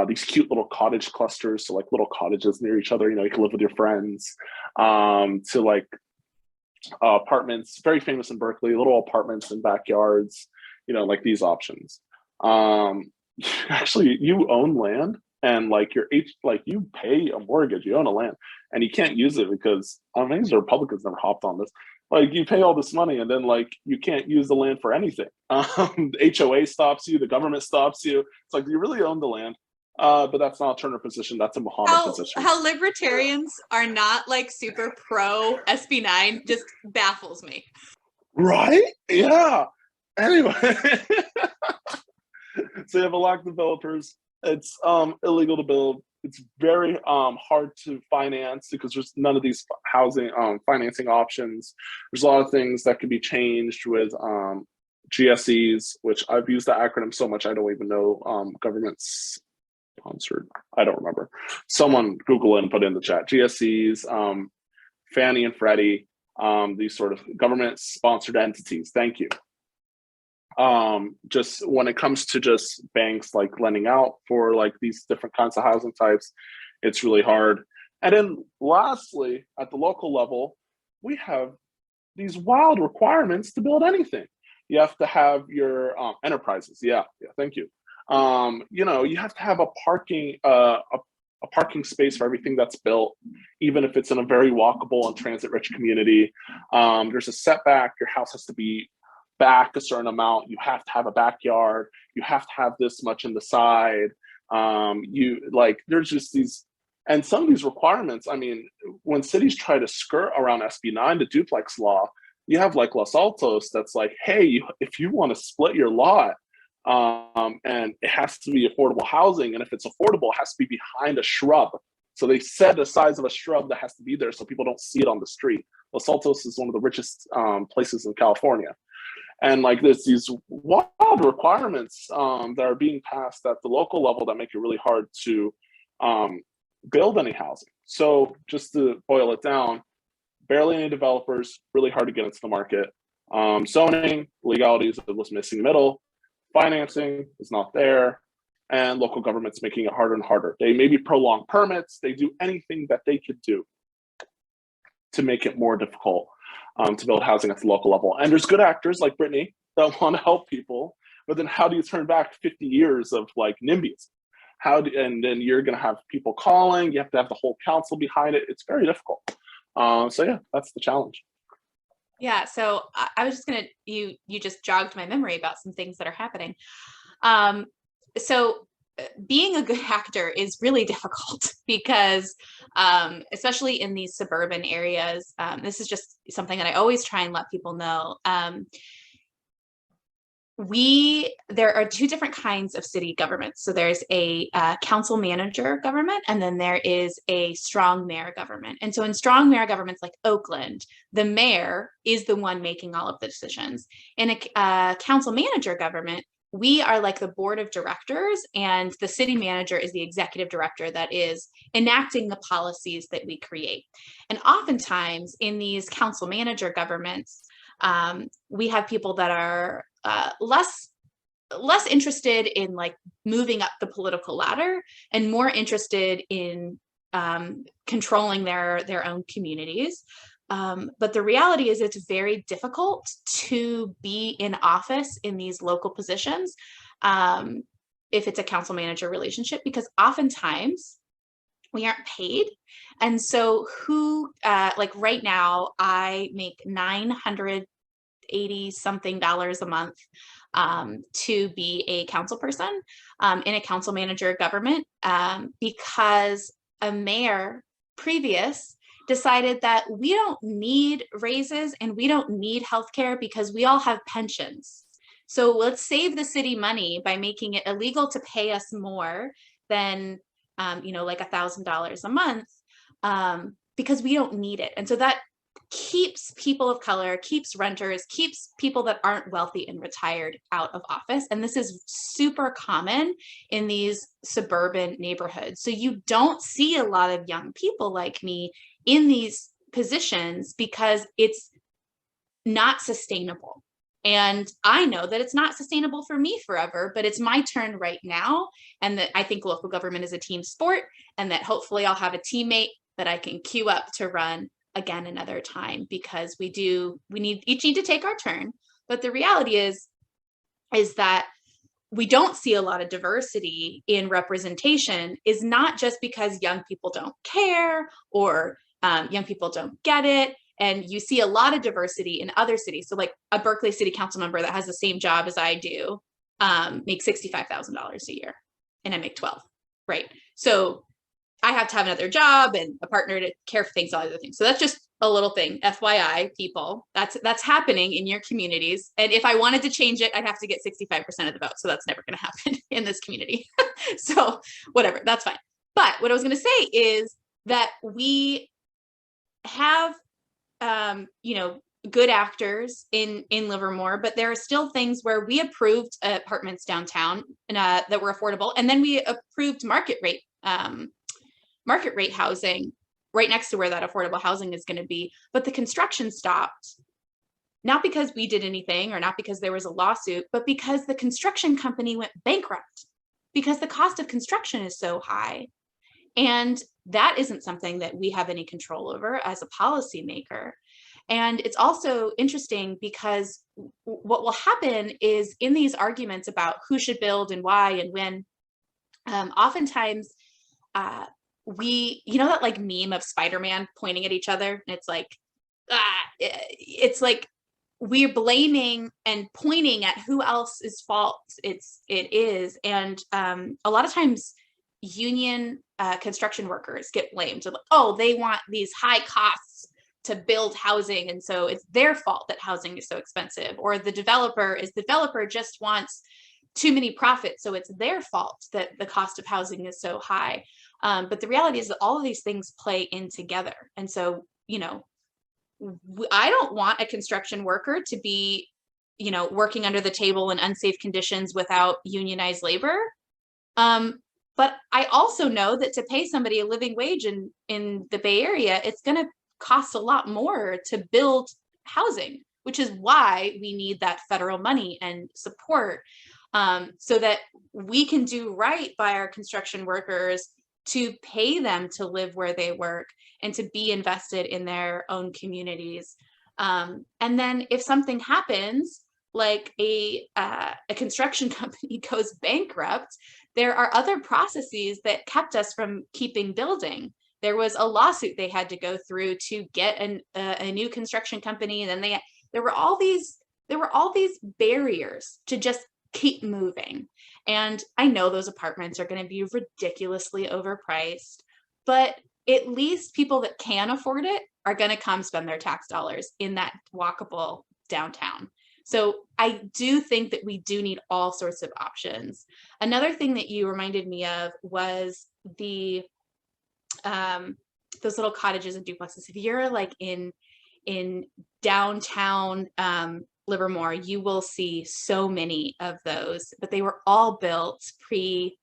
These cute little cottage clusters, so like little cottages near each other, you can live with your friends, to like apartments, very famous in Berkeley, little apartments in backyards, like these options. Actually, you own land and like you pay a mortgage, you own a land and you can't use it because the Republicans never hopped on this. Like you pay all this money and then like you can't use the land for anything. The HOA stops you, the government stops you. It's like you really own the land. But that's not a Terner position. That's a Muhammad position. How libertarians are not like super pro SB9 just baffles me. Right? Yeah. Anyway, so you have a lot of developers. It's illegal to build. It's very hard to finance because there's none of these housing financing options. There's a lot of things that can be changed with GSEs, which I've used the acronym so much I don't even know government's sponsored. I don't remember. Someone Google it and put it in the chat. GSEs, Fannie and Freddie, these sort of government sponsored entities. Thank you. Just when it comes to just banks like lending out for like these different kinds of housing types, it's really hard. And then lastly, at the local level, we have these wild requirements to build anything. You have to have your enterprises. Yeah, thank you. You have to have a a parking space for everything that's built, even if it's in a very walkable and transit-rich community. There's a setback. Your house has to be back a certain amount. You have to have a backyard. You have to have this much in the side. There's just these, and some of these requirements, I mean, when cities try to skirt around SB 9, the duplex law, you have like Los Altos that's like, hey, if you want to split your lot, and it has to be affordable housing, and if it's affordable, it has to be behind a shrub. So they set the size of a shrub that has to be there so people don't see it on the street. Los Altos is one of the richest places in California. And like there's these wild requirements that are being passed at the local level that make it really hard to build any housing. So just to boil it down, barely any developers, really hard to get into the market. Zoning, legalities was missing middle, financing is not there, and local government's making it harder and harder. They maybe prolong permits, they do anything that they could do to make it more difficult to build housing at the local level. And there's good actors like Brittni that want to help people, but then how do you turn back 50 years of like NIMBYs? And then you're going to have people calling, you have to have the whole council behind it. It's very difficult. So yeah, that's the challenge. Yeah, so I was just gonna, you just jogged my memory about some things that are happening. So being a good actor is really difficult because, especially in these suburban areas, this is just something that I always try and let people know. There are two different kinds of city governments. So there's a council manager government, and then there is a strong mayor government. And so in strong mayor governments like Oakland, the mayor is the one making all of the decisions. In a council manager government, we are like the board of directors, and the city manager is the executive director that is enacting the policies that we create. And oftentimes in these council manager governments, we have people that are less interested in like moving up the political ladder and more interested in controlling their own communities. But the reality is it's very difficult to be in office in these local positions if it's a council manager relationship, because oftentimes we aren't paid. And so like right now, I make $980 something a month to be a council person in a council manager government because a mayor previous decided that we don't need raises and we don't need healthcare because we all have pensions. So let's save the city money by making it illegal to pay us more than like $1,000 a month because we don't need it. And so that keeps people of color, keeps renters, keeps people that aren't wealthy and retired out of office. And this is super common in these suburban neighborhoods. So you don't see a lot of young people like me in these positions because it's not sustainable. And I know that it's not sustainable for me forever, but it's my turn right now. And that I think local government is a team sport, and that hopefully I'll have a teammate that I can queue up to run again another time, because we each need to take our turn. But the reality is that we don't see a lot of diversity in representation is not just because young people don't care or young people don't get it. And you see a lot of diversity in other cities. So like a Berkeley City Council member that has the same job as I do makes $65,000 a year, and I make 12, right? So I have to have another job and a partner to care for things, all other things. So that's just a little thing, FYI, people. That's happening in your communities. And if I wanted to change it, I'd have to get 65% of the vote. So that's never going to happen in this community. So whatever, that's fine. But what I was going to say is that we have, good actors in Livermore, but there are still things where we approved apartments downtown that were affordable, and then we approved market rate housing right next to where that affordable housing is going to be. But the construction stopped, not because we did anything or not because there was a lawsuit, but because the construction company went bankrupt because the cost of construction is so high. And that isn't something that we have any control over as a policymaker. And it's also interesting because what will happen is in these arguments about who should build and why and when, oftentimes you know that like meme of Spider-Man pointing at each other, and it's like we're blaming and pointing at who else's fault it is. And a lot of times union construction workers get blamed. So like, oh, they want these high costs to build housing, and so it's their fault that housing is so expensive. Or the developer just wants too many profits, so it's their fault that the cost of housing is so high. But the reality is that all of these things play in together. And so, you know, I don't want a construction worker to be, you know, working under the table in unsafe conditions without unionized labor. But I also know that to pay somebody a living wage in the Bay Area, it's going to cost a lot more to build housing, which is why we need that federal money and support, so that we can do right by our construction workers, to pay them to live where they work and to be invested in their own communities. And then if something happens, like a construction company goes bankrupt, there are other processes that kept us from keeping building. There was a lawsuit they had to go through to get a new construction company, and then there were all these barriers to just keep moving. And I know those apartments are going to be ridiculously overpriced, but at least people that can afford it are going to come spend their tax dollars in that walkable downtown. So I do think that we do need all sorts of options. Another thing that you reminded me of was those little cottages and duplexes. If you're like in downtown Livermore, you will see so many of those, but they were all built pre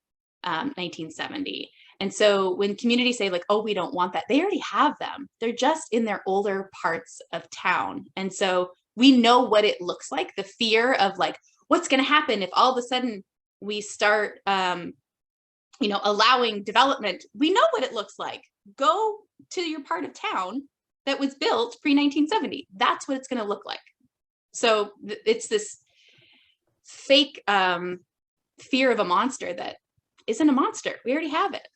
1970. And so when communities say like, oh, we don't want that, they already have them. They're just in their older parts of town. And so we know what it looks like, the fear of like, what's going to happen if all of a sudden we start, allowing development. We know what it looks like. Go to your part of town that was built pre 1970. That's what it's going to look like. So it's this fake fear of a monster that isn't a monster. We already have it.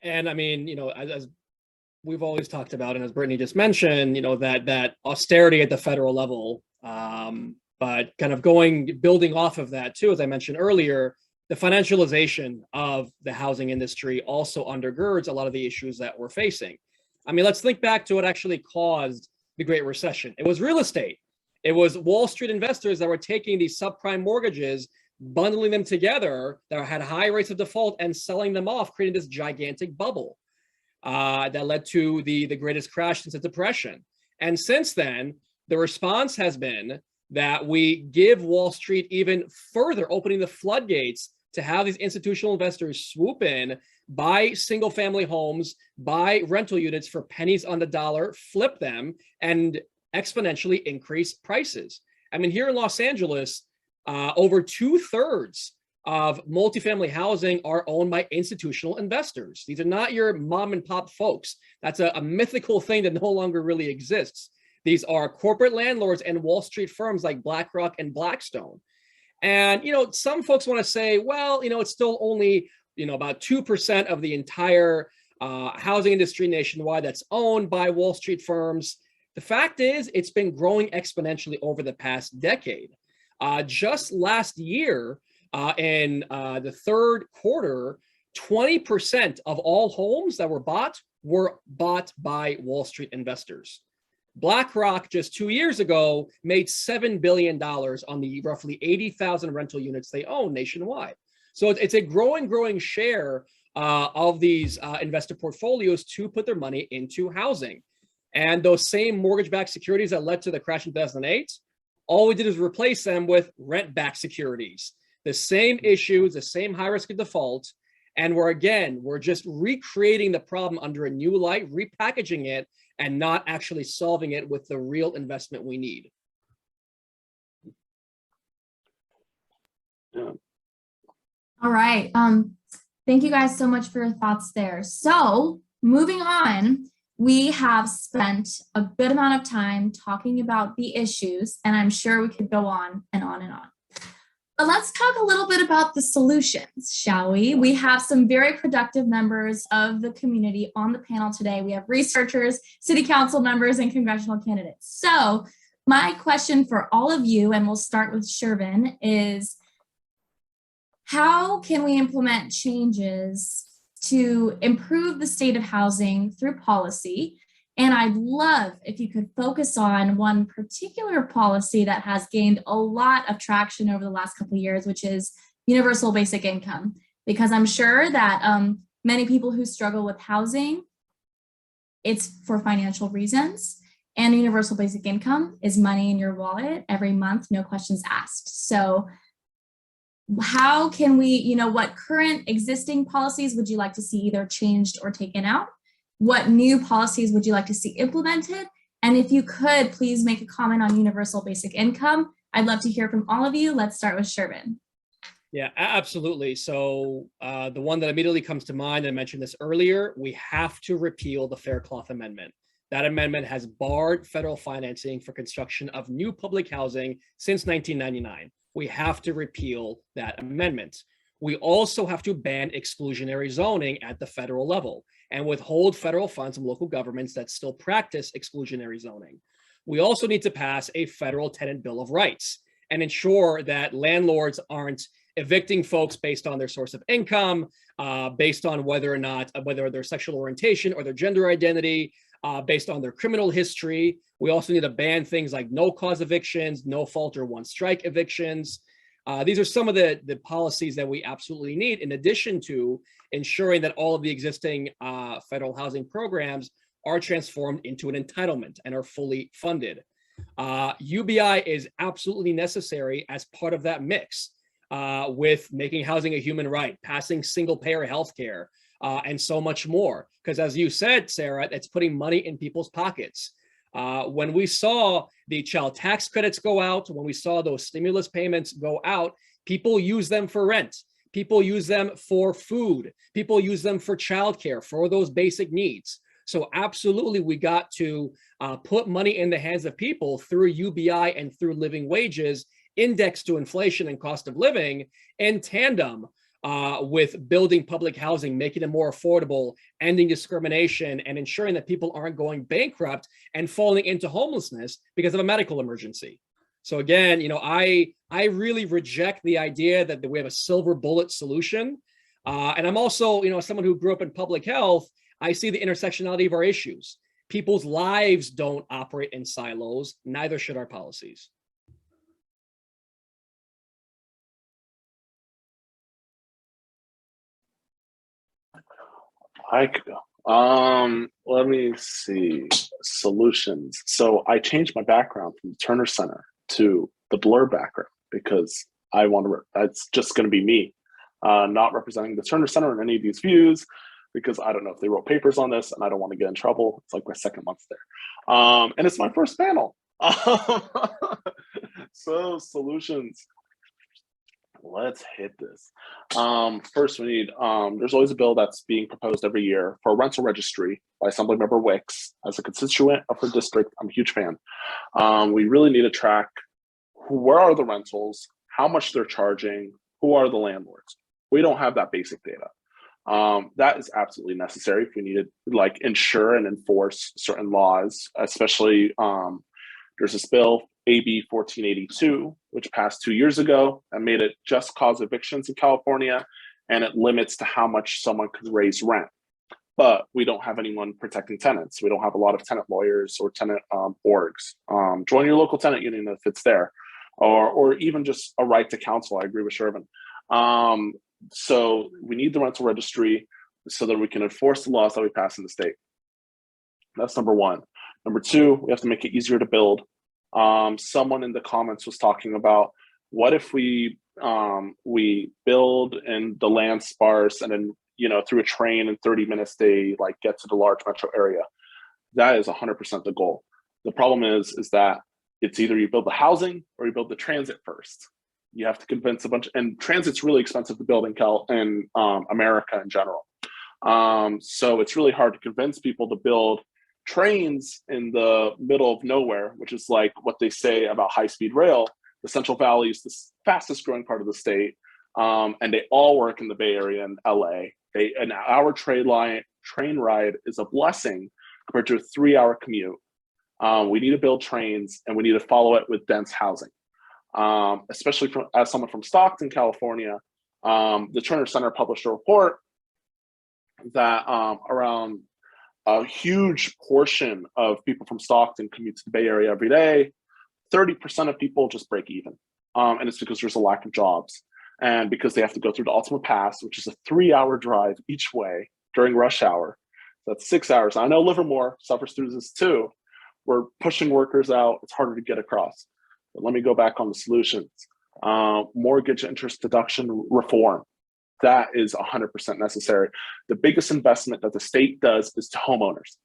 And I mean, as we've always talked about, and as Brittni just mentioned, that austerity at the federal level, but kind of building off of that too, as I mentioned earlier, the financialization of the housing industry also undergirds a lot of the issues that we're facing. I mean, let's think back to what actually caused the Great Recession. It was real estate. It was Wall Street investors that were taking these subprime mortgages, bundling them together that had high rates of default and selling them off, creating this gigantic bubble that led to the greatest crash since the Depression. And since then, the response has been that we give Wall Street even further, opening the floodgates to have these institutional investors swoop in, buy single family homes, buy rental units for pennies on the dollar, flip them, and exponentially increase prices. I mean, here in Los Angeles, over 2/3 of multifamily housing are owned by institutional investors. These are not your mom and pop folks. That's a mythical thing that no longer really exists. These are corporate landlords and Wall Street firms like BlackRock and Blackstone. And, some folks want to say, well, it's still only, about 2% of the entire housing industry nationwide that's owned by Wall Street firms. The fact is, it's been growing exponentially over the past decade. Just last year, in the third quarter, 20% of all homes that were bought by Wall Street investors. BlackRock just 2 years ago made $7 billion on the roughly 80,000 rental units they own nationwide. So it's a growing share of these investor portfolios to put their money into housing. And those same mortgage-backed securities that led to the crash in 2008, all we did is replace them with rent-backed securities. The same issues, the same high risk of default. And we're just recreating the problem under a new light, repackaging it, and not actually solving it with the real investment we need. Yeah. All right. Thank you guys so much for your thoughts there. So moving on, we have spent a good amount of time talking about the issues, and I'm sure we could go on and on and on. let's talk a little bit about the solutions, shall we? We have some very productive members of the community on the panel today. We have researchers, city council members, and congressional candidates. So my question for all of you, and we'll start with Shervin, is how can we implement changes to improve the state of housing through policy? And I'd love if you could focus on one particular policy that has gained a lot of traction over the last couple of years, which is universal basic income, because I'm sure that many people who struggle with housing, it's for financial reasons, and universal basic income is money in your wallet every month, no questions asked. So how can we, what current existing policies would you like to see either changed or taken out? What new policies would you like to see implemented? And if you could, please make a comment on universal basic income. I'd love to hear from all of you. Let's start with Shervin. Yeah, absolutely. So the one that immediately comes to mind, I mentioned this earlier, we have to repeal the Faircloth Amendment. That amendment has barred federal financing for construction of new public housing since 1999. We have to repeal that amendment. We also have to ban exclusionary zoning at the federal level and withhold federal funds from local governments that still practice exclusionary zoning. We also need to pass a federal tenant bill of rights and ensure that landlords aren't evicting folks based on their source of income, based on whether their sexual orientation or their gender identity, based on their criminal history. We also need to ban things like no-cause evictions, no-fault or one-strike evictions. These are some of the policies that we absolutely need, in addition to ensuring that all of the existing federal housing programs are transformed into an entitlement and are fully funded. UBI is absolutely necessary as part of that mix, with making housing a human right, passing single-payer healthcare, and so much more. Because as you said, Sarah, it's putting money in people's pockets. When we saw the child tax credits go out, when we saw those stimulus payments go out, people use them for rent. People use them for food. People use them for childcare, for those basic needs. So absolutely, we got to put money in the hands of people through UBI and through living wages, indexed to inflation and cost of living, in tandem with building public housing, making it more affordable, ending discrimination, and ensuring that people aren't going bankrupt and falling into homelessness because of a medical emergency. So again, I really reject the idea that we have a silver bullet solution. And I'm also, someone who grew up in public health. I see the intersectionality of our issues. People's lives don't operate in silos, neither should our policies. I could go. Let me see. Solutions. So I changed my background from the Terner Center to the Blur background because I want to, it's just going to be me, not representing the Terner Center in any of these views, because I don't know if they wrote papers on this and I don't want to get in trouble. It's like my second month there. And it's my first panel. So solutions. Let's hit this. First, we need, there's always a bill that's being proposed every year for a rental registry by Assemblymember Wicks. As a constituent of her district, I'm a huge fan. We really need to track where are the rentals, how much they're charging, who are the landlords. We don't have that basic data. That is absolutely necessary if we need to ensure and enforce certain laws, especially there's this bill, AB 1482, which passed 2 years ago and made it just cause evictions in California, and it limits to how much someone could raise rent. But we don't have anyone protecting tenants. We don't have a lot of tenant lawyers or tenant orgs. Join your local tenant union if it's there, or even just a right to counsel. I agree with Shervin. So we need the rental registry so that we can enforce the laws that we pass in the state. That's number one. Number two, we have to make it easier to build. Someone in the comments was talking about, what if we build in the land sparse and then, through a train in 30 minutes, they get to the large metro area. That is 100% the goal. The problem is that it's either you build the housing or you build the transit first. You have to convince and transit's really expensive to build in America in general. So it's really hard to convince people to build trains in the middle of nowhere, which is like what they say about high-speed rail, The Central Valley is the fastest growing part of the state, and they all work in the Bay Area and LA. An hour train ride is a blessing compared to a 3-hour commute. We need to build trains, and we need to follow it with dense housing. Especially as someone from Stockton, California, the Terner Center published a report that around a huge portion of people from Stockton commute to the Bay Area every day. 30% of people just break even. And it's because there's a lack of jobs. And because they have to go through the Ultimate Pass, which is a 3-hour drive each way during rush hour. That's 6 hours. I know Livermore suffers through this too. We're pushing workers out. It's harder to get across. But let me go back on the solutions. Mortgage interest deduction reform. That is 100% necessary. The biggest investment that the state does is to homeowners.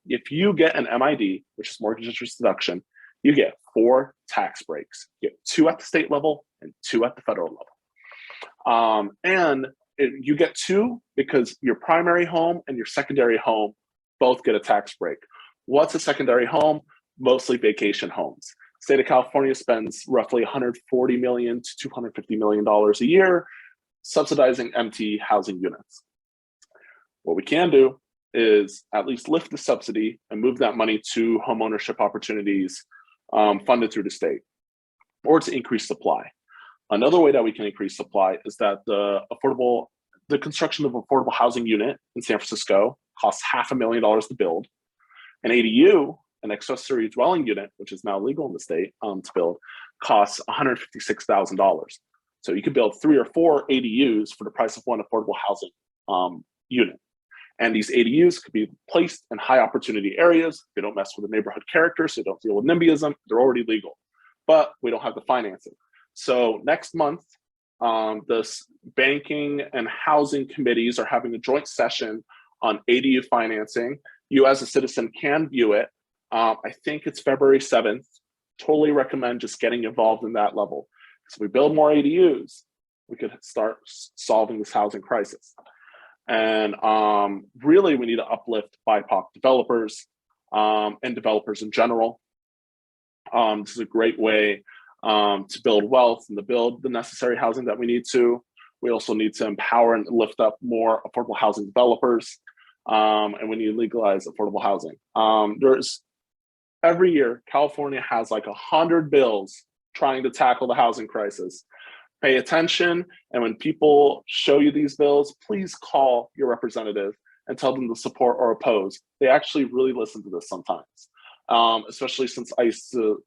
If you get an MID, which is mortgage interest deduction, you get 4 tax breaks. You get 2 at the state level and 2 at the federal level. You get 2 because your primary home and your secondary home both get a tax break. What's a secondary home? Mostly vacation homes. State of California spends roughly $140 million to $250 million a year subsidizing empty housing units. What we can do is at least lift the subsidy and move that money to homeownership opportunities funded through the state, or to increase supply. Another way that we can increase supply is that the construction of an affordable housing unit in San Francisco costs $500,000 to build. An ADU, an accessory dwelling unit, which is now legal in the state to build, costs $156,000. So you could build 3 or 4 ADUs for the price of one affordable housing unit. And these ADUs could be placed in high opportunity areas. They don't mess with the neighborhood character, so they don't deal with NIMBYism. They're already legal, but we don't have the financing. So next month, the banking and housing committees are having a joint session on ADU financing. You as a citizen can view it. I think it's February 7th. Totally recommend just getting involved in that level. So we build more ADUs, we could start solving this housing crisis. And really, we need to uplift BIPOC developers and developers in general. This is a great way to build wealth and to build the necessary housing that we need to. We also need to empower and lift up more affordable housing developers, and we need to legalize affordable housing. Every year, California has like 100 bills trying to tackle the housing crisis. Pay attention, and when people show you these bills, please call your representative and tell them to support or oppose. They actually really listen to this sometimes, especially since I used to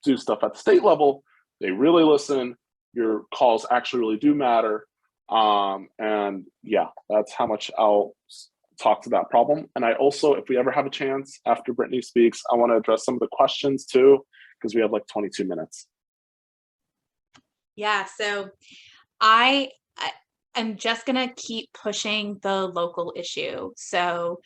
do stuff at the state level. They really listen. Your calls actually really do matter. And yeah, that's how much I'll talk to that problem. And I also, if we ever have a chance after Brittni speaks, I want to address some of the questions too, because we have like 22 minutes. Yeah, so I am just going to keep pushing the local issue. So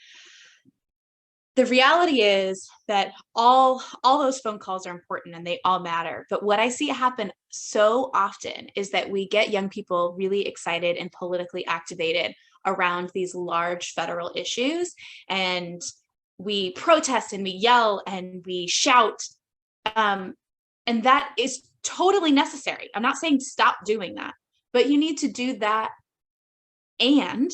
the reality is that all those phone calls are important and they all matter. But what I see happen so often is that we get young people really excited and politically activated around these large federal issues. And we protest and we yell and we shout. And that is totally necessary. I'm not saying stop doing that, but you need to do that and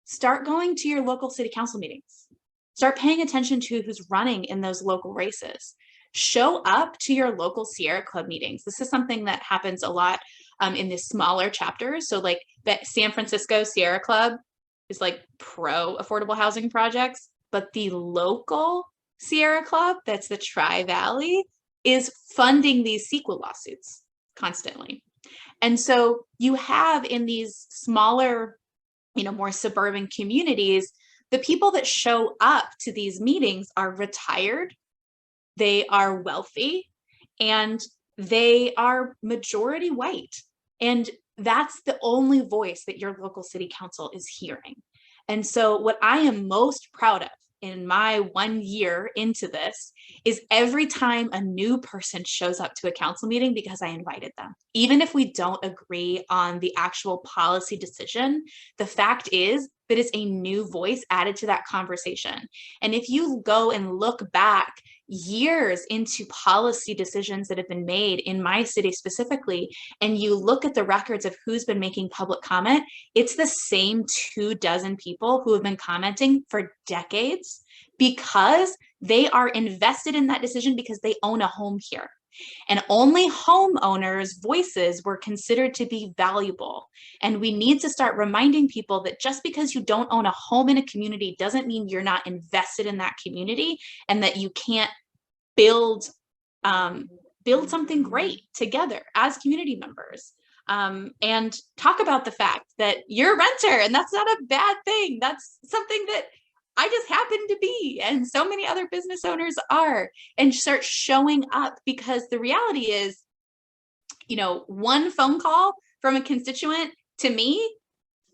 start going to your local city council meetings. Start paying attention to who's running in those local races. Show up to your local Sierra Club meetings. This is something that happens a lot in the smaller chapters. So like San Francisco Sierra Club is like pro affordable housing projects, but the local Sierra Club, that's the Tri-Valley, is funding these CEQA lawsuits constantly. And so you have in these smaller, more suburban communities, the people that show up to these meetings are retired, they are wealthy, and they are majority white. And that's the only voice that your local city council is hearing. And so what I am most proud of in my 1 year into this is every time a new person shows up to a council meeting because I invited them. Even if we don't agree on the actual policy decision, the fact is that it's a new voice added to that conversation. And if you go and look back years into policy decisions that have been made in my city specifically, and you look at the records of who's been making public comment, it's the same 24 people who have been commenting for decades because they are invested in that decision because they own a home here. And only homeowners' voices were considered to be valuable. And we need to start reminding people that just because you don't own a home in a community doesn't mean you're not invested in that community, and that you can't build something great together as community members. And talk about the fact that you're a renter, and that's not a bad thing. That's something that I just happen to be, and so many other business owners are, and start showing up, because the reality is, one phone call from a constituent to me,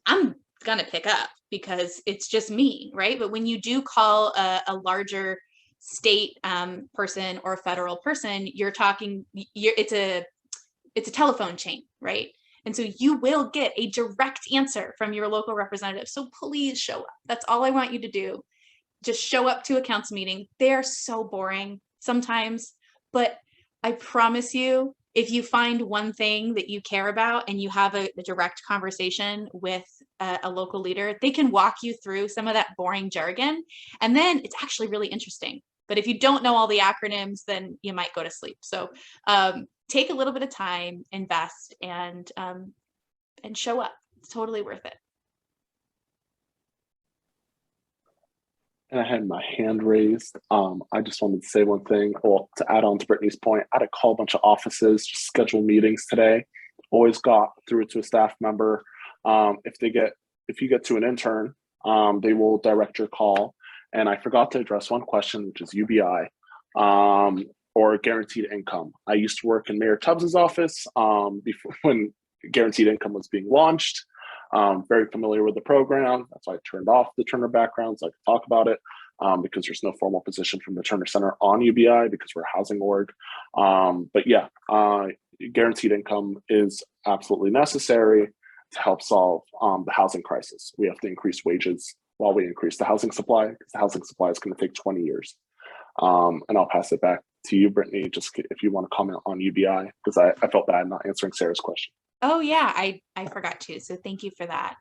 I'm gonna pick up because it's just me, right? But when you do call a larger state person or federal person, it's a telephone chain, right? And so you will get a direct answer from your local representative. So please show up. That's all I want you to do. Just show up to a council meeting. They're so boring sometimes, but I promise you, if you find one thing that you care about and you have a direct conversation with a local leader, they can walk you through some of that boring jargon. And then it's actually really interesting. But if you don't know all the acronyms, then you might go to sleep. So take a little bit of time, invest, and show up. It's totally worth it. And I had my hand raised. I just wanted to say one thing. Well, to add on to Brittany's point, I had to call a bunch of offices, just schedule meetings today. Always got through it to a staff member. If you get to an intern, they will direct your call. And I forgot to address one question, which is UBI. Or guaranteed income. I used to work in Mayor Tubbs's office before, when guaranteed income was being launched. Very familiar with the program. That's why I turned off the Terner background so I could talk about it, because there's no formal position from the Terner Center on UBI because we're a housing org. But yeah, guaranteed income is absolutely necessary to help solve the housing crisis. We have to increase wages while we increase the housing supply, because the housing supply is going to take 20 years. And I'll pass it back to you, Brittni, just if you want to comment on UBI, because I felt bad not answering Sarah's question. Oh yeah, I forgot to, so thank you for that.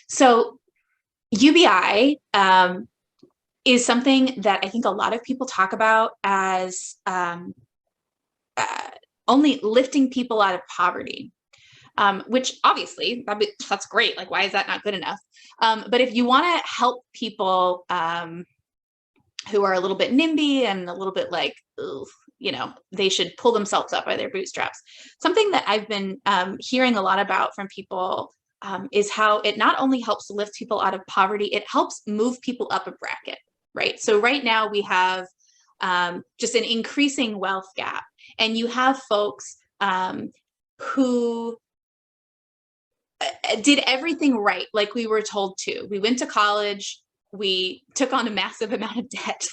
So UBI is something that I think a lot of people talk about as only lifting people out of poverty, which obviously that's great. Like, why is that not good enough? But if you want to help people who are a little bit NIMBY and a little bit like, they should pull themselves up by their bootstraps. Something that I've been hearing a lot about from people is how it not only helps lift people out of poverty, it helps move people up a bracket, right? So right now we have just an increasing wealth gap, and you have folks who did everything right, like we were told to. We went to college, we took on a massive amount of debt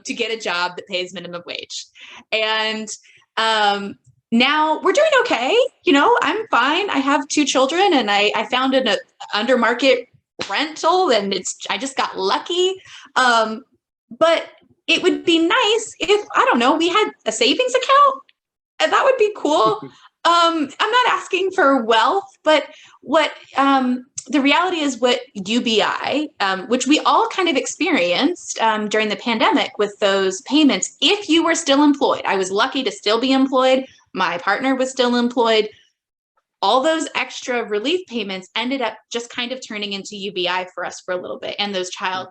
to get a job that pays minimum wage. And now we're doing okay. I'm fine. I have 2 children, and I found an under market rental, and I just got lucky. But it would be nice if, I don't know, we had a savings account, and that would be cool. I'm not asking for wealth, but what the reality is, what UBI, which we all kind of experienced during the pandemic with those payments, if you were still employed, I was lucky to still be employed. My partner was still employed. All those extra relief payments ended up just kind of turning into UBI for us for a little bit, and those child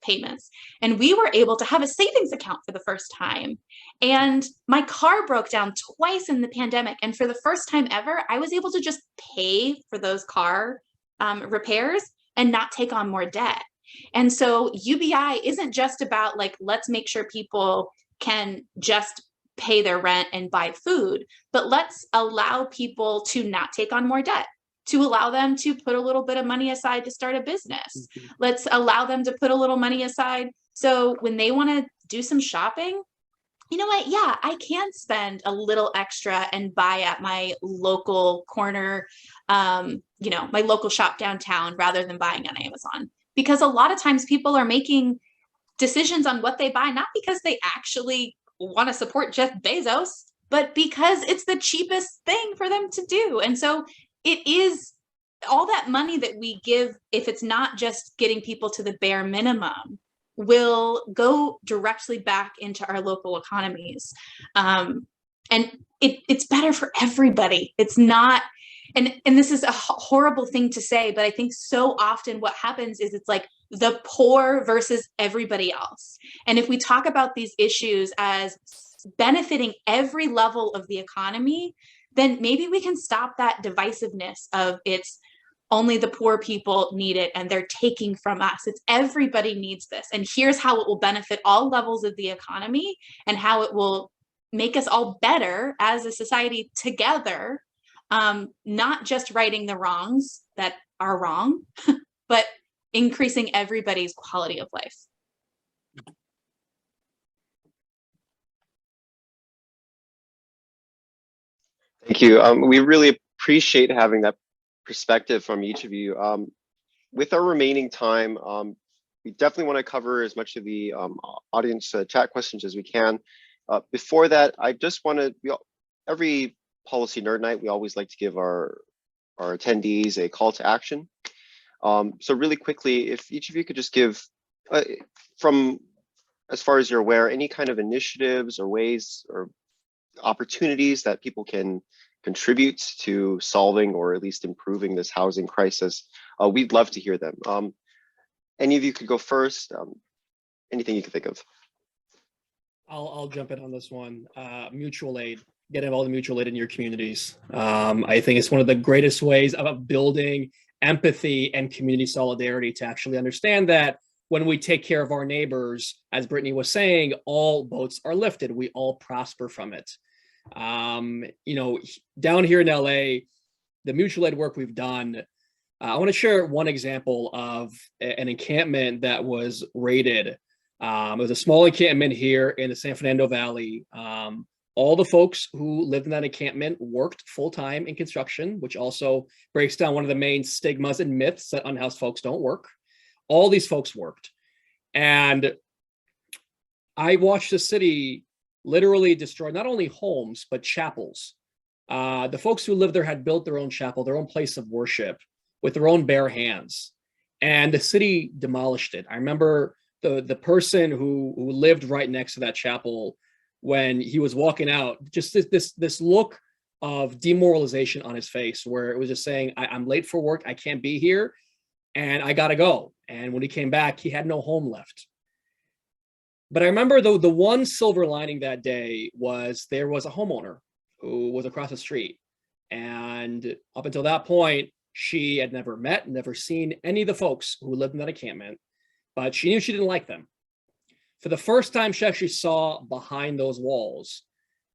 payments. And we were able to have a savings account for the first time. And my car broke down twice in the pandemic. And for the first time ever, I was able to just pay for those car repairs and not take on more debt. And so UBI isn't just about like, let's make sure people can just pay their rent and buy food, but let's allow people to not take on more debt, to allow them to put a little bit of money aside to start a business. Let's allow them to put a little money aside so when they want to do some shopping, you know what? Yeah, I can spend a little extra and buy at my local corner, my local shop downtown, rather than buying on Amazon. Because a lot of times people are making decisions on what they buy, not because they actually want to support Jeff Bezos, but because it's the cheapest thing for them to do. And so it is all that money that we give, if it's not just getting people to the bare minimum, will go directly back into our local economies. And it's better for everybody. It's not, and this is a horrible thing to say, but I think so often what happens is it's like the poor versus everybody else. And if we talk about these issues as benefiting every level of the economy, then maybe we can stop that divisiveness of it's only the poor people need it and they're taking from us. It's everybody needs this. And here's how it will benefit all levels of the economy and how it will make us all better as a society together, not just righting the wrongs that are wrong, but increasing everybody's quality of life. Thank you. We really appreciate having that perspective from each of you. With our remaining time, we definitely want to cover as much of the audience chat questions as we can. Before that, I just want to, every policy nerd night, we always like to give our attendees a call to action. So really quickly, if each of you could just give, from as far as you're aware, any kind of initiatives or ways or opportunities that people can contribute to solving or at least improving this housing crisis, we'd love to hear them. Any of you could go first. Anything you can think of. I'll jump in on this one. Mutual aid. Get involved in mutual aid in your communities. I think it's one of the greatest ways of building empathy and community solidarity to actually understand that when we take care of our neighbors, as Brittni was saying, all boats are lifted. We all prosper from it. You know, down here in LA, the mutual aid work we've done, I want to share one example of an encampment that was raided. It was a small encampment here in the San Fernando Valley. All the folks who lived in that encampment worked full-time in construction, which also breaks down one of the main stigmas and myths that unhoused folks don't work. All these folks worked. And I watched the city literally destroy not only homes, but chapels. The folks who lived there had built their own chapel, their own place of worship with their own bare hands. And the city demolished it. I remember the person who lived right next to that chapel, when he was walking out, just this look of demoralization on his face, where it was just saying, I'm late for work, I can't be here, and I gotta go. And when he came back, he had no home left. But I remember the one silver lining that day was there was a homeowner who was across the street. And up until that point, she had never met, never seen any of the folks who lived in that encampment, but she knew she didn't like them. For the first time, she actually saw behind those walls,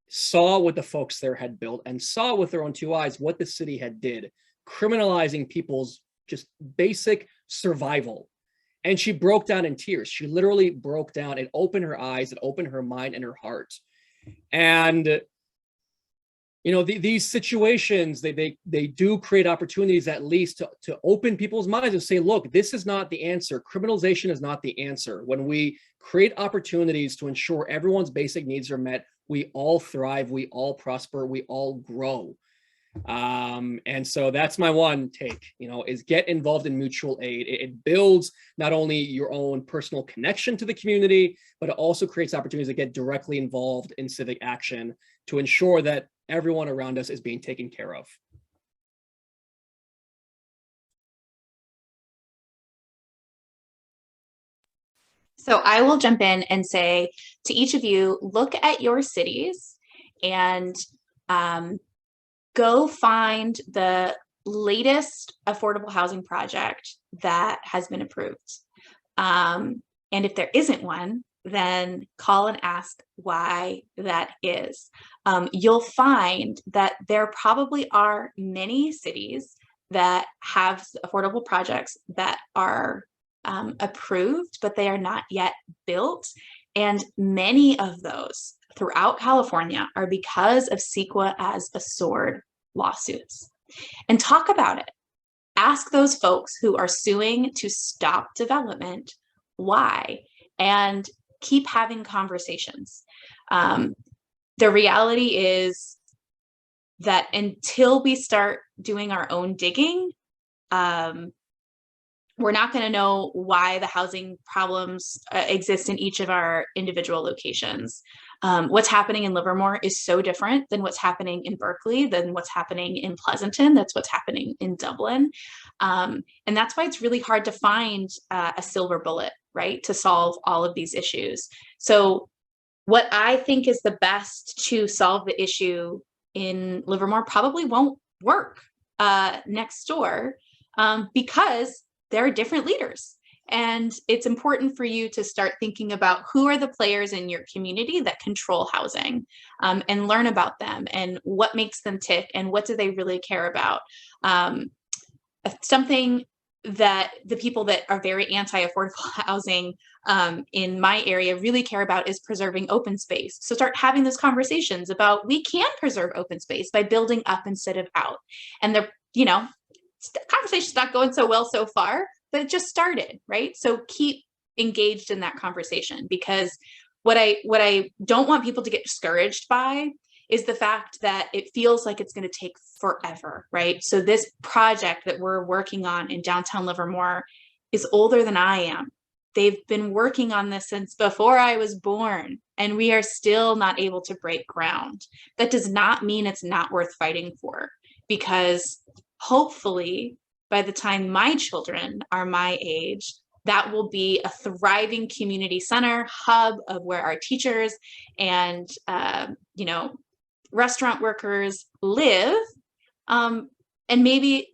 saw what the folks there had built, and saw with their own two eyes what the city had did, criminalizing people's just basic survival. And she broke down in tears. She literally broke down. It opened her eyes, it opened her mind and her heart. And you know, these situations, they do create opportunities at least to open people's minds and say, look, this is not the answer. Criminalization is not the answer. When we create opportunities to ensure everyone's basic needs are met, we all thrive, we all prosper, we all grow. And so that's my one take, you know, is get involved in mutual aid. It builds not only your own personal connection to the community, but it also creates opportunities to get directly involved in civic action to ensure that everyone around us is being taken care of. So I will jump in and say to each of you, look at your cities and go find the latest affordable housing project that has been approved. And if there isn't one, then call and ask why that is. You'll find that there probably are many cities that have affordable projects that are approved, but they are not yet built. And many of those throughout California are because of CEQA as a sword lawsuits. And talk about it. Ask those folks who are suing to stop development why. and keep having conversations. The reality is that until we start doing our own digging, we're not going to know why the housing problems exist in each of our individual locations. What's happening in Livermore is so different than what's happening in Berkeley, than what's happening in Pleasanton, that's what's happening in Dublin. And that's why it's really hard to find a silver bullet, right, to solve all of these issues. So what I think is the best to solve the issue in Livermore probably won't work next door because there are different leaders. And it's important for you to start thinking about who are the players in your community that control housing, and learn about them and what makes them tick and what do they really care about. Something that the people that are very anti-affordable housing in my area really care about is preserving open space. So start having those conversations about, we can preserve open space by building up instead of out. And the, you know, conversation's not going so well so far, but it just started, right? So keep engaged in that conversation, because what I don't want people to get discouraged by is the fact that it feels like it's going to take forever, right? So this project that we're working on in downtown Livermore is older than I am. They've been working on this since before I was born, and we are still not able to break ground. That does not mean it's not worth fighting for, because hopefully by the time my children are my age, that will be a thriving community center hub of where our teachers and you know, restaurant workers live. And maybe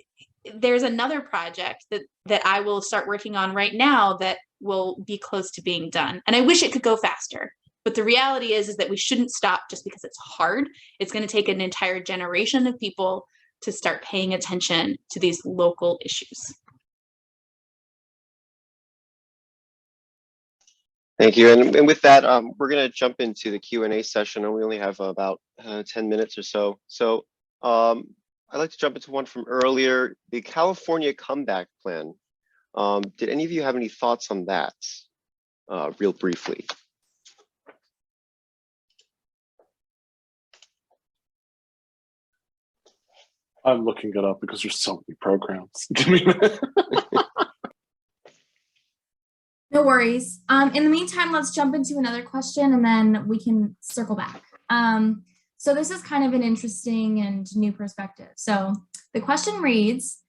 there's another project that I will start working on right now that will be close to being done. And I wish it could go faster. But the reality is that we shouldn't stop just because it's hard. It's going to take an entire generation of people to start paying attention to these local issues. Thank you. And with that, we're going to jump into the Q&A session, and we only have about 10 minutes or so. So I'd like to jump into one from earlier, the California Comeback Plan. Did any of you have any thoughts on that, real briefly? I'm looking it up because there's so many programs. Give me a minute. No worries. In the meantime, let's jump into another question and then we can circle back. So this is kind of an interesting and new perspective. So the question reads,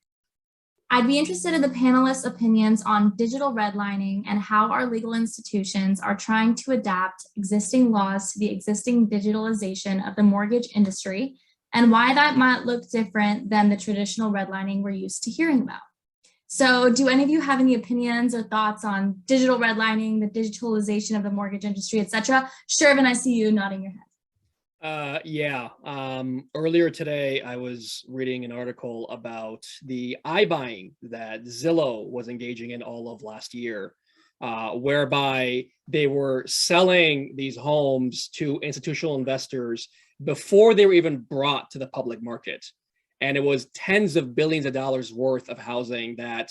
I'd be interested in the panelists' opinions on digital redlining and how our legal institutions are trying to adapt existing laws to the existing digitalization of the mortgage industry, and why that might look different than the traditional redlining we're used to hearing about. So do any of you have any opinions or thoughts on digital redlining, the digitalization of the mortgage industry, et cetera? Shervin, I see you nodding your head. Yeah. Earlier today, I was reading an article about the iBuying that Zillow was engaging in all of last year, whereby they were selling these homes to institutional investors before they were even brought to the public market. And it was tens of billions of dollars worth of housing that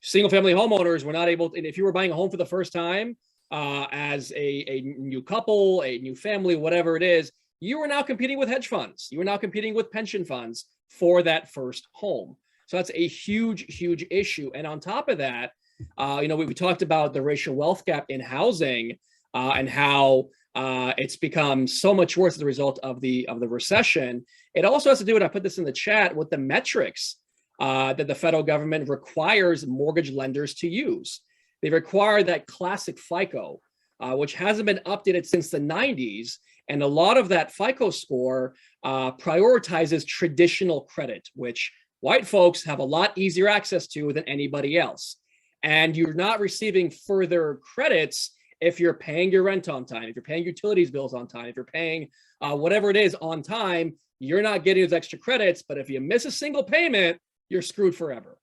single family homeowners were not able to, and if you were buying a home for the first time as a new couple, a new family, whatever it is, you are now competing with hedge funds. You are now competing with pension funds for that first home. So that's a huge, huge issue. And on top of that, you know, we talked about the racial wealth gap in housing and how it's become so much worse as a result of the recession. It also has to do with, I put this in the chat, with the metrics that the federal government requires mortgage lenders to use. They require that classic FICO, which hasn't been updated since the 90s. And a lot of that FICO score prioritizes traditional credit, which white folks have a lot easier access to than anybody else. And you're not receiving further credits if you're paying your rent on time, if you're paying utilities bills on time, if you're paying whatever it is on time, you're not getting those extra credits. But if you miss a single payment, you're screwed forever.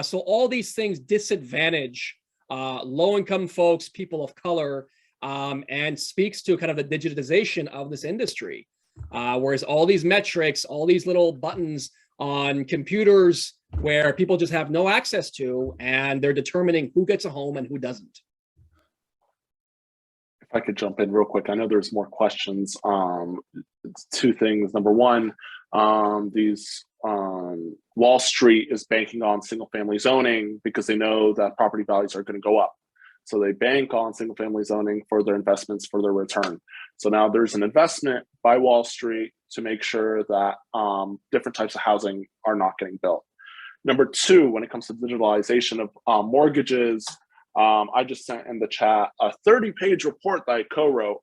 So all these things disadvantage low-income folks, people of color, and speaks to kind of the digitization of this industry. Whereas all these metrics, all these little buttons on computers where people just have no access to, and they're determining who gets a home and who doesn't. I could jump in real quick. I know there's more questions. It's two things. Number one, Wall Street is banking on single family zoning because they know that property values are going to go up. So they bank on single family zoning for their investments, for their return. So now there's an investment by Wall Street to make sure that different types of housing are not getting built. Number two, when it comes to digitalization of mortgages, I just sent in the chat a 30-page report that I co-wrote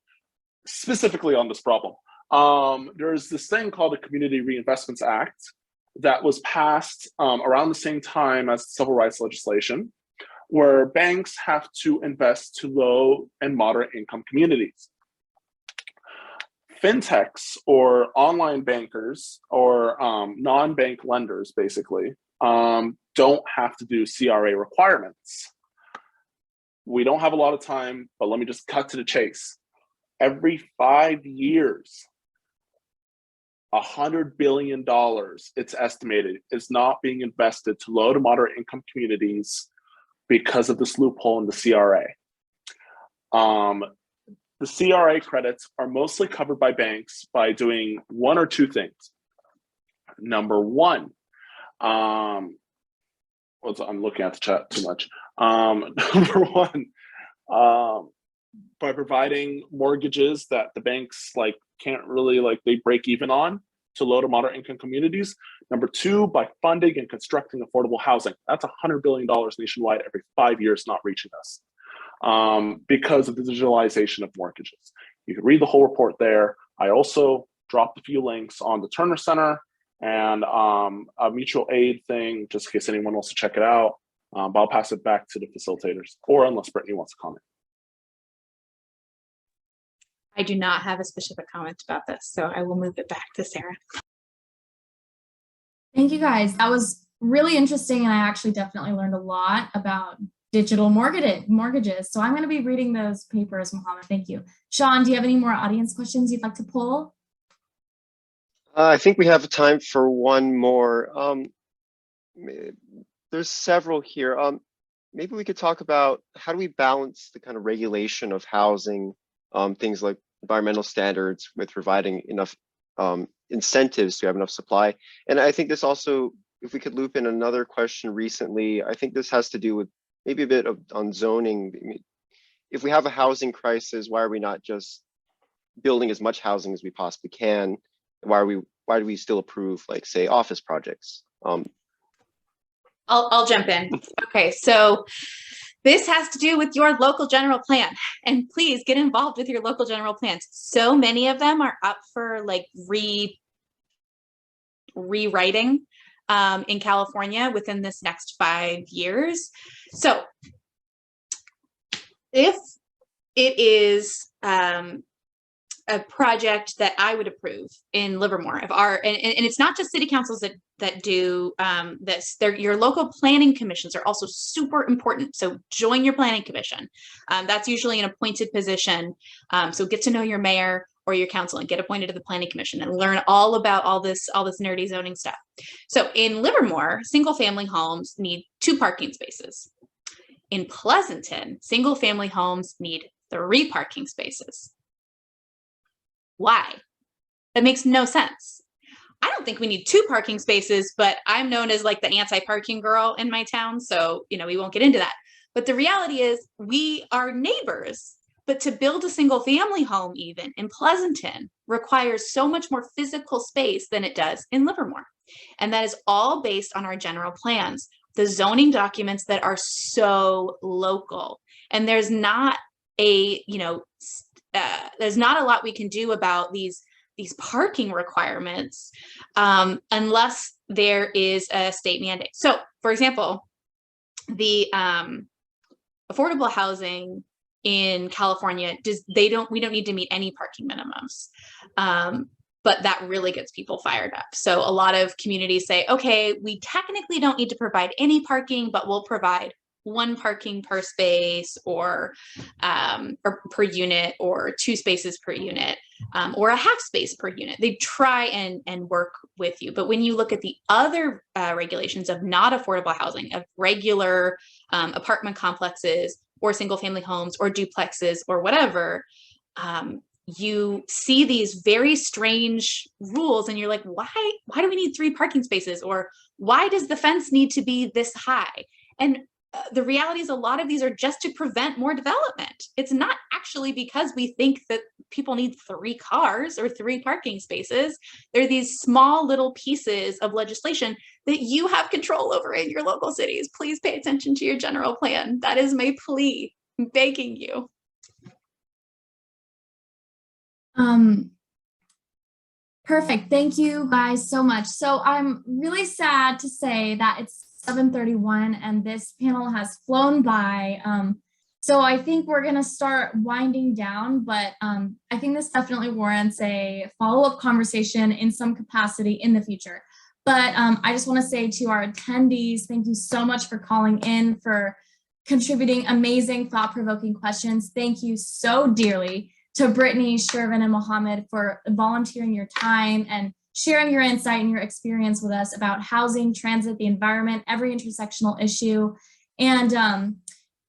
specifically on this problem. There's this thing called the Community Reinvestments Act that was passed around the same time as civil rights legislation, where banks have to invest to low and moderate income communities. Fintechs or online bankers or non-bank lenders basically don't have to do CRA requirements. We don't have a lot of time, but let me just cut to the chase. Every 5 years, $100 billion, it's estimated, is not being invested to low to moderate income communities because of this loophole in the CRA. The CRA credits are mostly covered by banks by doing one or two things. Number one, I'm looking at the chat too much. Number one, by providing mortgages that the banks can't really they break even on to low to moderate income communities. Number two, by funding and constructing affordable housing. That's $100 billion nationwide every 5 years, not reaching us because of the digitalization of mortgages. You can read the whole report there. I also dropped a few links on the Terner Center and a mutual aid thing, just in case anyone wants to check it out. But I'll pass it back to the facilitators, or unless Brittni wants to comment. I do not have a specific comment about this, so I will move it back to Sarah. Thank you guys. That was really interesting, and I actually definitely learned a lot about digital mortgages. So I'm going to be reading those papers, Mohammed. Thank you. Sean, do you have any more audience questions you'd like to pull? I think we have time for one more. There's several here. Maybe we could talk about how do we balance the kind of regulation of housing, things like environmental standards with providing enough incentives to have enough supply. And I think this also, if we could loop in another question recently, I think this has to do with maybe a bit on zoning. If we have a housing crisis, why are we not just building as much housing as we possibly can? Why do we still approve, say, office projects? I'll jump in. Okay, so this has to do with your local general plan, and please get involved with your local general plans. So many of them are up for rewriting in California within this next 5 years. So if it is a project that I would approve in Livermore, and it's not just city councils that do this. Your local planning commissions are also super important. So join your planning commission. That's usually an appointed position. So get to know your mayor or your council and get appointed to the planning commission and learn all about all this nerdy zoning stuff. So in Livermore, single family homes need 2 parking spaces. In Pleasanton, single family homes need 3 parking spaces. Why? That makes no sense. I don't think we need 2 parking spaces, but I'm known as the anti-parking girl in my town. So, we won't get into that. But the reality is we are neighbors, but to build a single family home even in Pleasanton requires so much more physical space than it does in Livermore. And that is all based on our general plans, the zoning documents that are so local. And there's not there's not a lot we can do about these parking requirements unless there is a state mandate. So, for example, the affordable housing in California we don't need to meet any parking minimums. But that really gets people fired up. So a lot of communities say, okay, we technically don't need to provide any parking, but we'll provide 1 parking per space or per unit, or 2 spaces per unit, or a half space per unit. They try and work with you. But when you look at the other regulations of not affordable housing, of regular apartment complexes, or single family homes or duplexes or whatever, you see these very strange rules and you're like, why do we need 3 parking spaces? Or why does the fence need to be this high? And the reality is a lot of these are just to prevent more development. It's not actually because we think that people need 3 cars or 3 parking spaces. They're these small little pieces of legislation that you have control over in your local cities. Please pay attention to your general plan. That is my plea. I'm begging you. Perfect. Thank you guys so much. So I'm really sad to say that it's 7:31 and this panel has flown by. So I think we're going to start winding down, but I think this definitely warrants a follow-up conversation in some capacity in the future. But I just want to say to our attendees, thank you so much for calling in, for contributing amazing, thought-provoking questions. Thank you so dearly to Brittni, Shervin, and Mohammed for volunteering your time and sharing your insight and your experience with us about housing, transit, the environment, every intersectional issue. And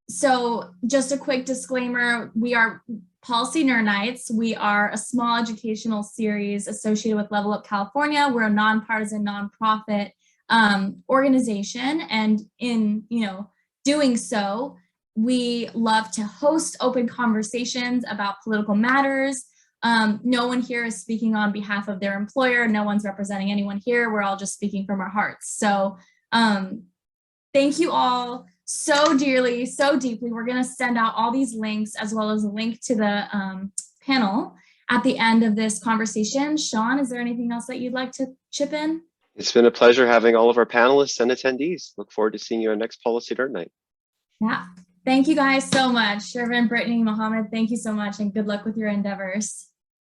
so just a quick disclaimer, we are Policy Nerd Nights. We are a small educational series associated with Level Up California. We're a nonpartisan, nonprofit organization. And in doing so, we love to host open conversations about political matters. No one here is speaking on behalf of their employer. No one's representing anyone here. We're all just speaking from our hearts. So thank you all so dearly, so deeply. We're going to send out all these links as well as a link to the panel at the end of this conversation. Sean, is there anything else that you'd like to chip in? It's been a pleasure having all of our panelists and attendees. Look forward to seeing you on next Policy Nerd Night. Yeah. Thank you guys so much. Shervin, Brittni, Mohammed, thank you so much and good luck with your endeavors.